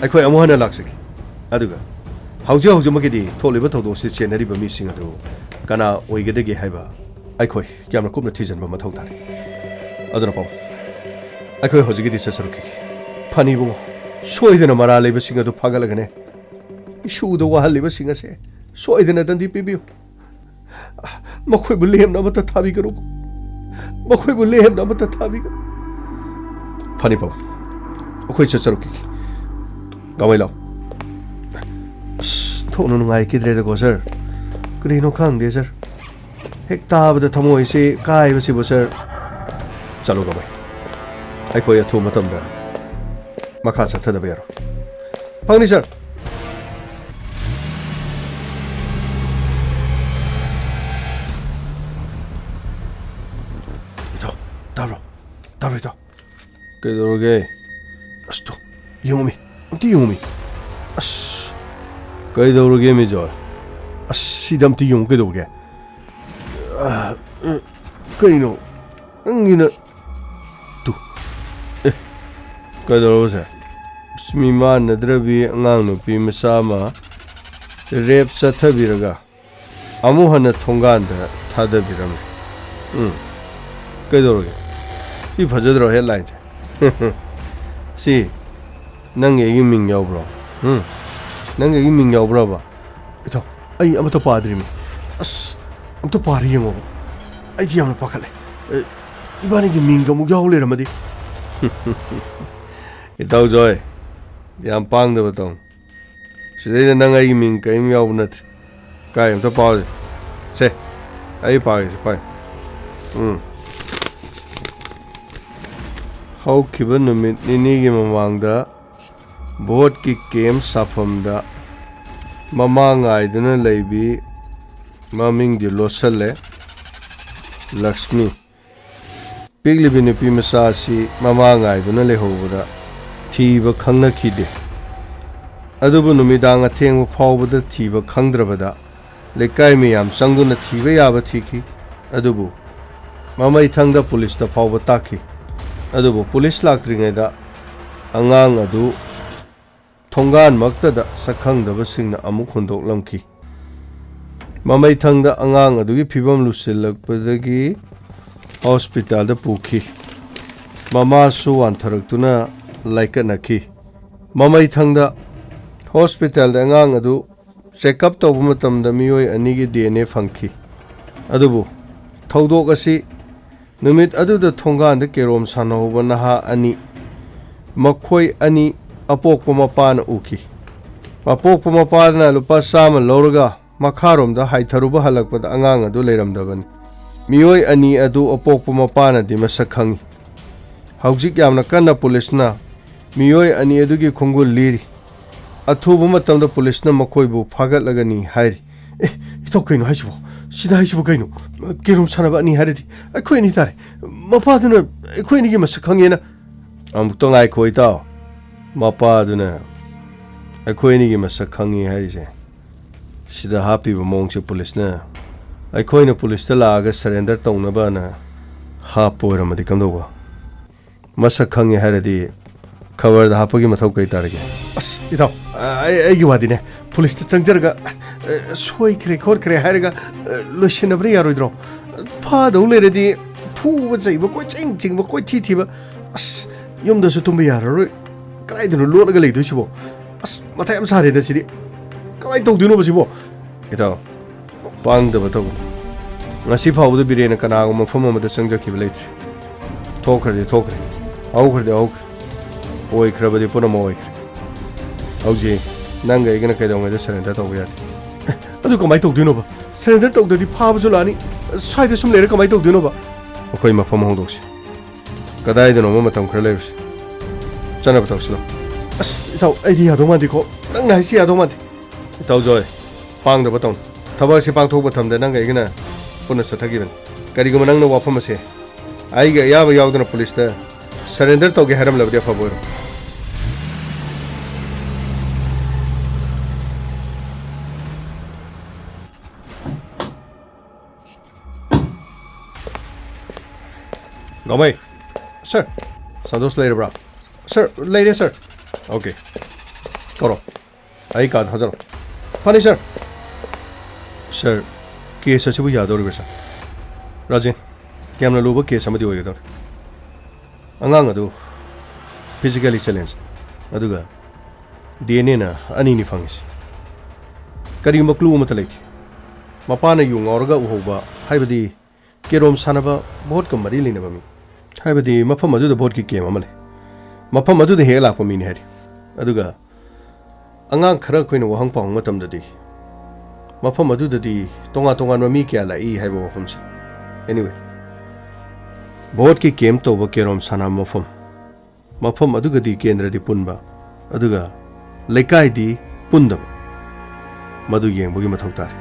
aikoi amuhana laksiki aduga hauji maki di tholiba thodo se chenari ba mi sing ado kana oigedegi haiba aikoi yamna kupna thijan ba mathau tare. Aduna pam aikoi hojigi di sasaruki phani bungo soidena mara leba singa du phagalagane isu do wa leba singa se soidena dandi pibiu makhoi bu lehem na mata thabi garu makhoi bu lehem na mata thabi garu phani pam akoi sasaruki gamai law thonu ngai kidre da go sir krino khang de sir hekta bada thamoi se kai basi bo sir chalo gamai aikoi athu matamda makha chathada bero phangni sir ito kedoroge astu yumi anti yumi as kedoroge mi jor asidam ti yum kedoroge kaino angina tu kadoroge Smima nadrabi ngang no pi masama rep sathabiraga amuhana thonganda thadabiram kedoroge 이 버저드로 헤드라인 시 nange iming yaw bro nange iming yaw bro ba ito ay amato padri mi as amato pari yango ay di amna pakale ibani gi minga mu yaw le ramadi itaw joy yam pang de batong side nang ay ming kai mi yaw nat kai amato pa se ay pa se pa haukiba numit ninigi mamangda boat ki kem safamda mamangai duna leibi maming di losale Lakshmi pigli binipi masasi mamangai duna lehobda thiba khangna khide adubu numidang athengba phawbada thiba khangdrabada lekai mi yam sangduna thiba yaba thiki adubu mamai thangda police ta phawba takhi adubu police laktringeda angang adu thongan maktada sakhangdaba singna amuk hundok lamki mamai thangda angang adu gi phibam lusilakpadagi hospital da pukhi Mamasu Antaruktuna like a Naki. Mamai Thangda Hospital the Angangadu check up to Bumatam the Mio Anigi DNA funky. Adubu Taudogasi Numit Adu the Tonga and the Kerom Sano Wanaha Ani Makoi Ani Apok Pumapan Uki. Apok Pumapana Lupasam and Loroga Makarum the Haitaruba Halak with Anganga do Leram Davan. Mioi Ani Adu Apok Pumapana di Masakangi. Haujik Yamna Kana Police na Mioi Ani Adugi Kongul Liri. Atubumatam the police na Makoibu Pagat Lagani Hari. It's okay no Hashibo. Sida Hashibo Gaino. Kirum Sanabani Harity. I queen it. Mapaduna, a queen give us a kangina. Tongue I coitao. Mapaduna. A queen give us a kangi Harry. Sida happy among your police na. I coin a police the laga surrender tonabana. Ha poor Madicandova. Massa kangi Harady. Cover the Hapogima Tokai As it up. You had in a police to Sanjarga. Sway record Harriga, Lucian of Riaridro. Pado lady, Pooh would say, but quite changing, but quite titiva. As Yum does to be a cried in a low legally dushibo. As Matam Sari the city. I told you no was you. It all. Bang the baton. Nasipa would be in a canal from the Sanjaki village. Talker the talker. Over the oak. Oi, Crabby Punamoik. Oji, Nanga, you're going to get on with the surrender over yet. I do come I told you no. Surrender told the Pabzulani. Side some later come I told you no. Okay, my from Hondos. Kadai no moment on Crelevs. Janabatoxlo. Without idea, I don't want to go. I see I don't want it. Without joy. Pang the baton. Tabasi Pang Tobatam, the Nanga Igna. Punasata given. Karigomanang no wapamase. I get Yava out on a police there. Surrender to get Haram of their favor. Go away. Sir. Sandos later, bro. Sir, later, sir. Okay. Go. I can't. Hazard. Funny, sir. Sir, case as we adore, sir. Rajin, Camera Luba case somebody over. Angangadu physically challenged. Aduga DNA na anini fangis. Kari maklu matalait. Mapana yung orga uhoba. Haibadi Kerom Sanaba board kamarili nabami. Haibadi Mapamadu the board ki came amale. Mapamadu the hela for me head. Aduga Angang Karaquin Wahang Pong Matam the day. Mapamadu the day Tonga Tonga no Miki la e haibo homes. Anyway. Board ki came to Kerom Sana Mofum. Mafum Adugadi Kendra di Punba. Aduga Lekai di Pundam. Madu Yang Bugimatoktar.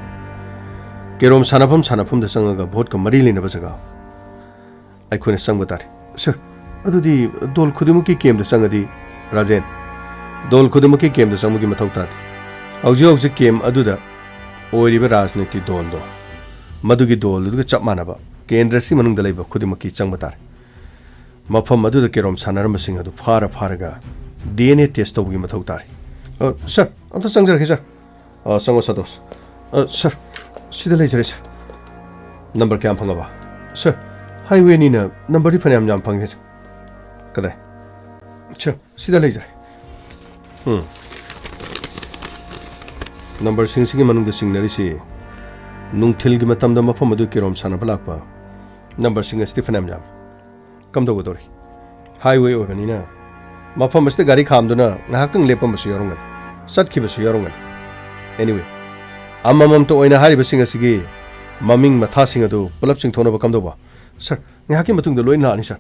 Kerom Sanapum the Sangaga board Kamarili Nabasaga. I couldn't sing with that. Sir, Adudi Dol Kudumuki came the Sangadi Rajan. Dol Kudumuki came the Samugimatoktat. Aujoji came Aduda. Oiriberas Niti Dondo. Madugi Dol, the Chapmanaba. Kendra Simanung the labor Kudimaki Changbatar. Mapam Madu the Kerom Sanarama Singer to Paraga. DNA test of Gimatokari. Sir, I'm the Sanger here. Sangosados. Sir, see the laser. Number Campangaba. Sir, highway Nina, number different Yampang it. Kada. Sure, see the laser. Number singing among the signalisi. Nung Tilgimatam the Mapamadu Kerom Sanapalakpa. Number singer Stephen Amjam. Come to Godori. Highway over Nina. Mapamas the Gari Kamduna, Nakang Lepamas Yorongan. Satkibas Yorongan. Anyway, Amamam to Oina Harry Singer Sigi, Maming Matasing to Pulapsing Tona Kamdoba. Sir, Naki Matung the Loina, sir.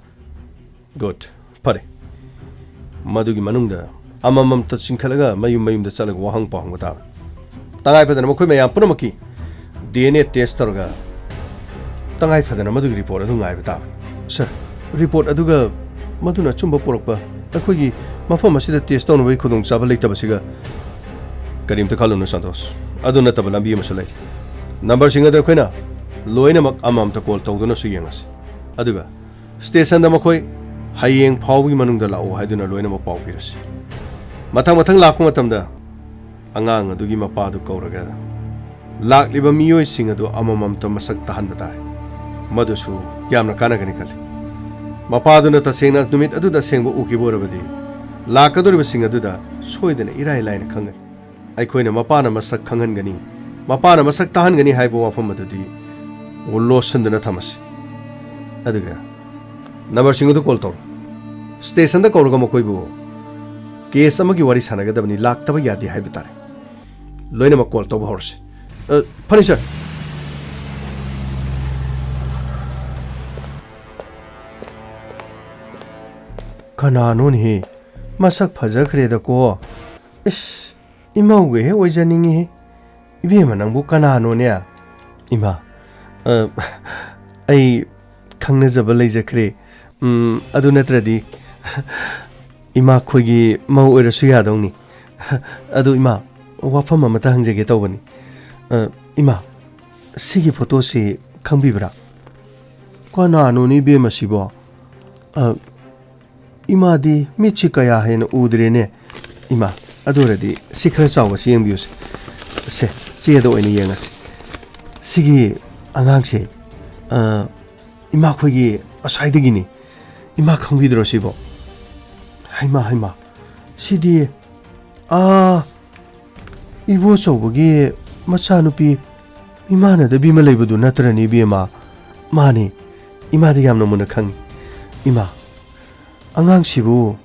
Good. Pare. Madugi Manunda. Amamam touching Kalaga, Mayum the Salag Wahang Pong without. Tangai for the Mokume Punamaki. DNA testerga. Tangai for the Madu report, Sir, report Aduga Maduna Chumba Porpa, Akugi, Mafamasi the test on way couldn't sabalate Tabasiga. Karim to Kalun Santos. Aduna Tabanambi Masalate. Number singer the Quena. Loina Amam to call Toguna Suyangas. Aduga. Stay Sanda Makoi, Haying Pawi Manung the Lao, Haduna Loina Paupiris. Matamatang Lakumatamda. Angang Adugima Padu Koraga. Lak liba miyo singa do amamam to masak tahan batar. Madusu yamna kana ganikal. ꯃꯄꯥꯗꯨꯅ ꯇꯁꯦꯡꯅ ꯅꯨꯃꯤꯠ ꯑꯗꯨꯗ ꯁꯦꯡꯕ ꯎꯈꯤꯕ ꯑꯣꯏꯔꯕꯗꯤ ꯂꯥꯛꯀꯗꯧꯔꯤꯕꯁꯤꯡ ꯑꯗꯨꯗ ꯁꯣꯏꯗꯅ ꯏꯔꯥꯏ ꯂꯥꯏꯅ ꯈꯪꯒꯅꯤ ꯑꯩꯈꯣꯏꯅ ꯃꯄꯥꯅ ꯃꯁꯛ ꯈꯪꯍꯟꯒꯅꯤ ꯃꯄꯥꯅ ꯃꯁꯛ ꯇꯥꯍꯟꯒꯅꯤ ꯍꯥꯏꯕ ꯋꯥꯐꯝ ꯑꯗꯨꯗꯤ ꯂꯣꯠꯁꯤꯟꯗꯨꯅ ꯊꯝꯃꯁꯤ ꯑꯗꯨꯒ ꯅꯝꯕꯔꯁꯤꯡ ꯑꯗꯨ ꯀꯣꯜ ꯇꯧꯔꯣ ꯁ꯭ꯇꯦꯁꯟꯗ ꯀꯧꯔꯒ ꯃꯈꯣꯏꯕꯨ ꯀꯦꯁ ꯑꯃꯒꯤ ꯋꯥꯔꯤ ꯁꯥꯟꯅꯒꯗꯕꯅꯤ ꯂꯥꯛꯇꯕ ꯌꯥꯗꯦ ꯍꯥꯏꯕ ꯇꯥꯔꯦ ꯂꯣꯏꯅꯃꯛ ꯀꯣꯜ ꯇꯧꯕ ꯍꯧꯔꯁꯤ ꯐꯅꯤ ꯁꯔ ꯀꯅꯥꯅꯣꯅꯦꯍꯦ ꯃꯁꯛ ꯐꯖꯈ꯭ꯔꯦꯗꯀꯣ ꯏꯁ ꯏꯃꯧꯒ ꯍꯦꯛ ꯑꯣꯏꯖꯅꯤꯡꯉꯤꯍꯦ 이베마 낭부 까나노냐 이마 ꯑꯩ ꯈꯪꯅꯖꯕ ꯂꯩꯖꯈ꯭ꯔꯦ ꯑꯗꯨ ꯅꯠꯇ꯭ꯔꯗꯤ 이마 ꯈꯣꯏꯒꯤ ꯃꯧ ꯑꯣꯏꯔꯁꯨ ꯌꯥꯗꯧꯅꯤ ꯑꯗꯨ 이마 ꯋꯥꯐꯝ ꯑꯃꯇ ꯍꯪꯖꯒꯦ ꯇꯧꯕꯅꯤ 이마 시기 포토시 ꯈꯪꯕꯤꯕ꯭ꯔꯥ ꯀꯅꯥꯅꯣꯅꯤ ꯏꯕꯦꯝꯃ ꯁꯤꯕꯣ 이마ꯗꯤ ꯃꯤꯠꯁꯤ ꯀꯌꯥ ꯍꯦꯟꯅ ꯎꯗ꯭ꯔꯦꯅꯦ 이마 ꯑꯗꯨꯔꯗꯤ ꯁꯤ ꯈꯔ ꯆꯥꯎꯕ ꯁꯤ ꯌꯦꯡꯕꯤꯌꯨꯁꯦ ꯁꯦ ꯆꯦꯗ ꯑꯣꯏꯅ ꯌꯦꯡꯉꯁꯤ ꯁꯤꯒꯤ ꯑꯉꯥꯡꯁꯦ 이마 ꯈꯣꯏꯒꯤ ꯑꯁ꯭ꯋꯥꯏꯗꯒꯤꯅꯤ 이마 ꯈꯪꯕꯤꯗ꯭ꯔꯣ ꯁꯤꯕꯣ ꯍꯩꯃꯥ 시디 이보ꯆꯧꯕꯒꯤ ꯃꯆꯥꯅꯨꯄꯤ 이마ꯅꯗꯕꯤ ꯑꯃ ꯂꯩꯕꯗꯨ ꯅꯠꯇ꯭ꯔꯅꯤ 이베마 마니 이마ꯗꯤ ꯌꯥꯝꯅ ꯃꯨꯟꯅ ꯈꯪꯉꯤ 이마 ꯑꯉꯥꯡꯁꯤꯕꯨ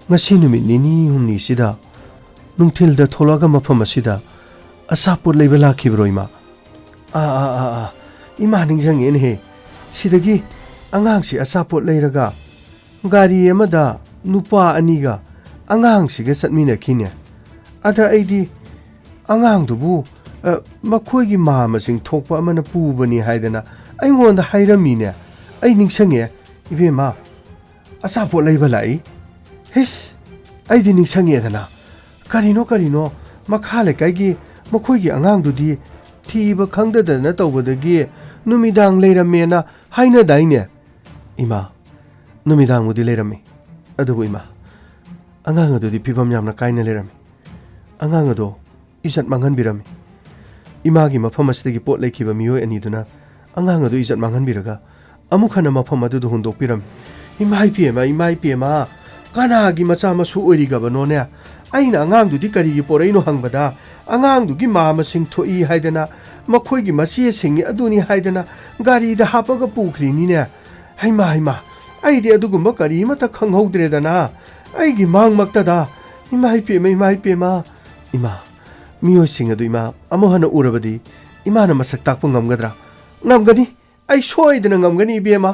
ngasi numit nini humni sida nungthilda tholaga mafam asida asapur leiba lakhibro ima ima ningjang en he sidagi angang si asapur leiraga gari amada nupa aniga angang siga satmina khine ada aidi angang dubu makhoi gi ma masing thokpa amana pubani haidana aingonda hairamine ai ningsange ibema asapur leiba lai His, I didn't sing edana. Carino Macale Kaigi, Mokoigi Angang dudi, Tiba Kangda the net over the gear, Numidang later mena, Haina Dine. Ima, Numidang would later me. Aduima. Anganga do the Pipam Yamna Kaina later me. Angangado, is at Mangan Birami. Imagi Mapamastigi Port Lake Kibamio and Iduna. Angangado is at Mangan Biraga. Amukana Mapamadu Hundo Piram. Imai Pima. Kanagi machama su oirigaba none aina angang du di kari poreino hangbada angang du gi mama sing thoi haidana makhoi gi masi singi aduni haidana gari da hapaga pukri ni ne haima ai di adugumba kari mata khanghodre dana ai gi mang makta da imai pe ma ima miyo sing adu ima amohana urabadi ima na masak takpu ngamgadra ngamgani ai soidana ngamgani bema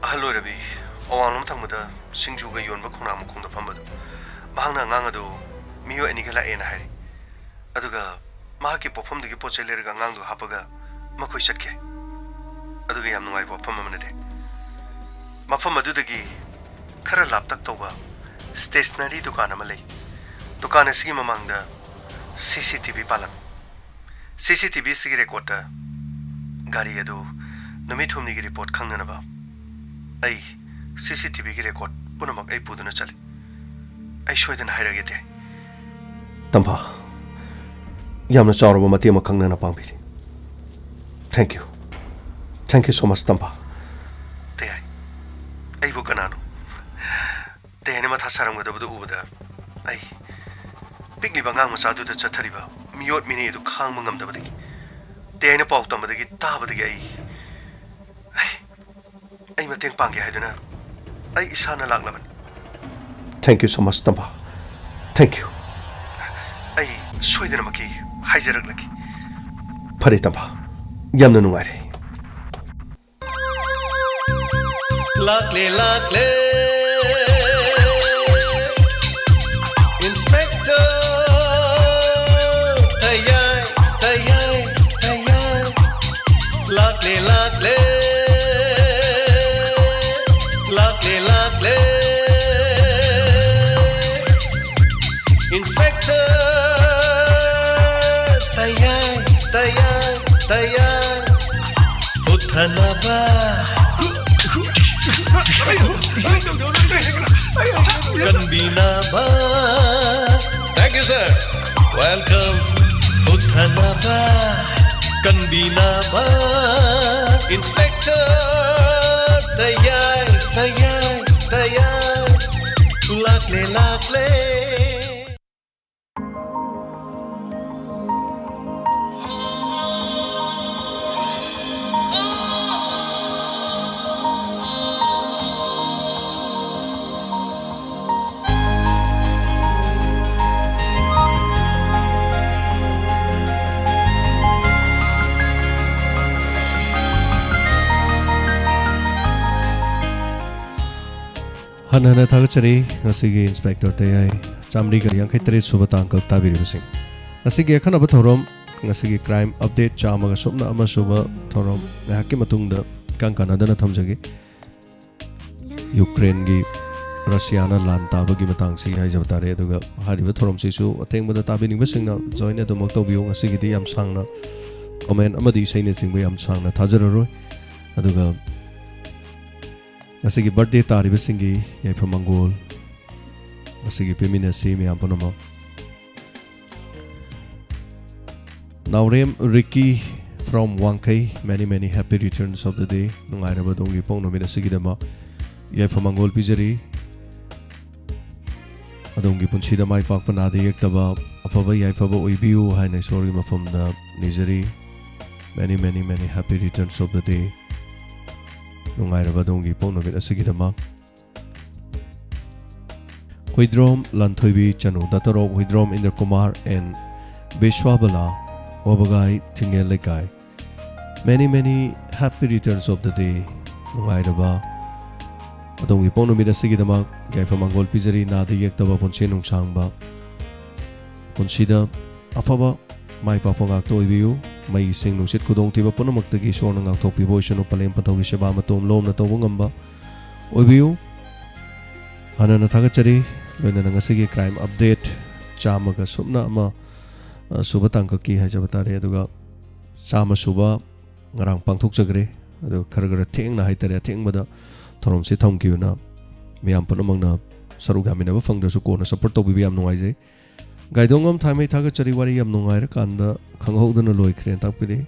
Hello, Rabbi. Owanum Tangmada, Singjuga Yonba Kunam Kunda Pambadu. Mahana Nangado, Mio and Nikala and Harry. Aduga, Mahaki Popum the Gipocheler Gangandu Hapaga, Makoi Shatke. Aduga Yam Nai Popamanade. Mapamadudagi, Karalap Taktoba, Stationary Dukana Malay. Dukana Sim among the CCTV Palam. CCTV cigarette quarter. Gariado, Numitum Nigi report Kanganaba. I CCTV ki record punamak ai puduna chale ai shoidana hairagete tampa yamna chawraba mati ma khangna na pangbi thank you so much tampa tayai ai bu kanano tayane matha saram gada budu ubada ai pikni bangang macha du da chathariba miyot mini du khang mangam da badagi tayane pauk tambadagi tabadagi ai I mateng pangge haiduna ai isana laglaban Thank you so much Tampa Thank you ai soidana maki haijarak laki Phare Tampa yamna nungaire Lakle Inspector Tayai Lakle Inspector Tayai Uthanaba Kanbinaba Thank you sir Welcome Uthanaba Kanbinaba Inspector Tayai Tayai Tayai Lakle Lakle Hanana Thagachari, Nasigi Inspector Tayai, Chamriga Yankatri Subatang Tabiri. Nasigi Kanabatorum, Nasigi Crime Update Chamaga Sumna Amasuba Torom, Hakimatunda, Kankanadana Tamjagi, Ukraine gi Russiana Lanta Bagimatangsi, Hajatare, Hadivatorum Sisu, a thing with the Tabini Wissing, join at the Motobium, Sigidi Am Sangna, comment Amadi saying anything we am Sangna Tazaro, Aduga. Asigi birthday tari bisingi yai pamangol asigi pemina si mi ampanama Naurem Ricky from Wankai many happy returns of the day nungai raba dongi pong no mina sigi dama yai pamangol pijari adongi punchi da mai pak panadi yaktaba afaba yai faba oibiu haina sorgi mafam da nijari many happy returns of the day Nungai Rabadongi Ponovit Asigidama Huidrom Lanthoibi Chanu Dataro Huidrom Inder Kumar and Beshwabala Wabagai Tingel Lekai. Many happy returns of the day. Nungai Raba Adongi Ponovit Asigidama Gai Famangol Pizari Nadi Yaktaba Ponchenung Sangba Ponshida Afaba Mai Papangak Toibiu May sing nusit kudong tiba po na magtagi so nang ang topi boy siya no palim patawi siya ba matom lom na tawong amba Oibiu Hana na tagachari Luna na nga sige crime update Chama ka sumna ama Subatang kaki hay jabatari Aduga Sama suba Ngarang pangtuk sagre Aduga karagara ting na hay tari ting bada Tarom si taong kiyo na Miyam po namang na Sarugami na ba fang da suko na support to bibiyam nung ay zay Gaidongam time taga chari wari yam nungai kanda khanghodana loi khre takpire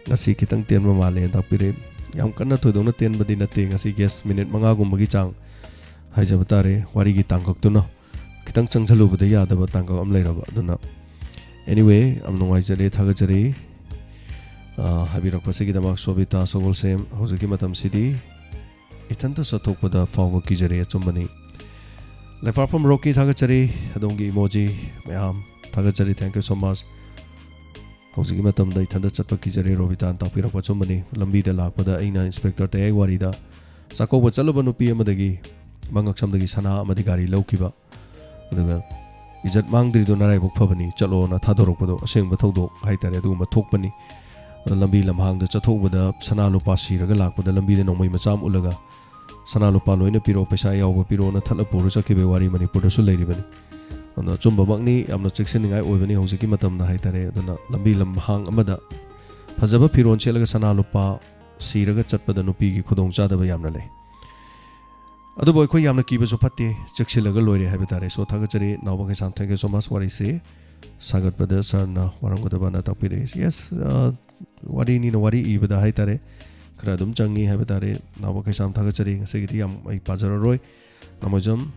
ngasi kitang ten ma male takpire yam kanna thoidona ten badi na te ngasi guess minute manga gum bagi chang haijabatare wari gi tangkak tuna kitang changchalu bada yada ba tangkak am leiraba aduna anyway am nungai jare thaga chari habirok pasigi damak sobita sogol sem hojiki matam sidi itanta sathok pada fawga ki jare chumbani Left from Rocky Thagachari, Adongi emoji, Mayam, Thagachari, thank you so much. Hosiki Matam, the Tanda Chapakijari, Rovita, and Tapira Pachumani, Lambi de Lapada, Aina, Inspector Tayai Warida, Sako Chalabanopi Amadagi, Mangaksam the Sana Madigari, Lokiba. Is that Mangri Donarai Pavani, Chalona, Tadoropodo, Asing Batodo, Haitaraduma Tokpani, Lambi Lamhang, the Chato with the Sanalo Pasi, Regalak with the Lambi no Macham Ulaga. Sanalo palo ina piro pesa yawa piro na thala puro sa kibe wari Manipur su leiri bani ana chumba makni amna chekseningai oibani hojiki matam na haitare aduna lambi lamhang amada phajaba piron chelaga sanalo pa siraga chatpada nupi gi khudong chada ba yamna le adu boy khoi yamna kiba su phatte cheksilaga loire haibitare so thaga chari nawba ke sam thank you so much wari se sagat pada sarna warangoda bana tapire yes wari ni no wari ibada haitare Kradum Changi Habatare, Navaka Sam Tagachari, Segiti, a Pazaro Roy, Namajum,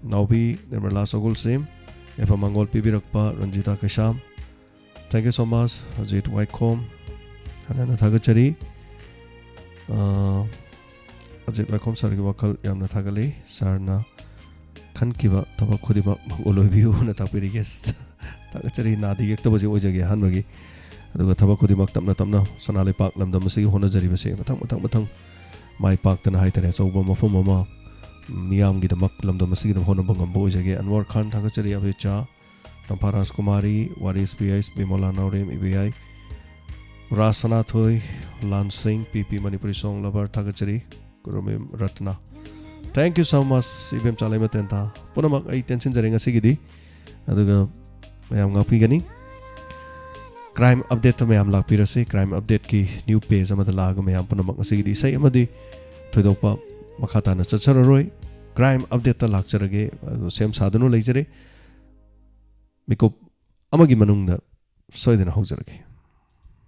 Naubi, Neverla Sogul Sim, Epamangol Pibirakpa, Ranjita Kasham. Thank you so much, Ajit Waikom, Hanana Tagachari, Ajit Waikom Sargiwakal Yamna Tagali, Sarna Kankiba, Tabakudiba, Oloviu, Natapiri guest, Tagachari Nadi, Yaktabazi Ojagi, Hanwagi. Aduga tabakudi maktamna tamna sanale pak lamdam masi hona jari base matang mai pak tan hai tare chauba mafam mama miyam gi damak lamdam masi gi hona bangam bo jage Anwar Khan thaga chari abecha Tamparas Kumari Waris PIS Bimola Naurem IBI Rasana Thoi Lan Singh PP Manipuri song lover thaga chari Gurumim Ratna. Thank you so much ibem chalai matenta punamak ai tension jaringa sigidi aduga mayam ngapi gani Crime update to mayam lakpirase crime update ki new page amada laga mayam punamak asigidi sai amadi thoidokpa makhata na chachararoi crime update ta lakcharage sem sadanu leijare mikop ꯑꯃꯒꯤ ꯃꯅꯨꯡꯗ ꯁꯣꯏꯗꯅ ꯍꯧꯖꯔꯒꯦ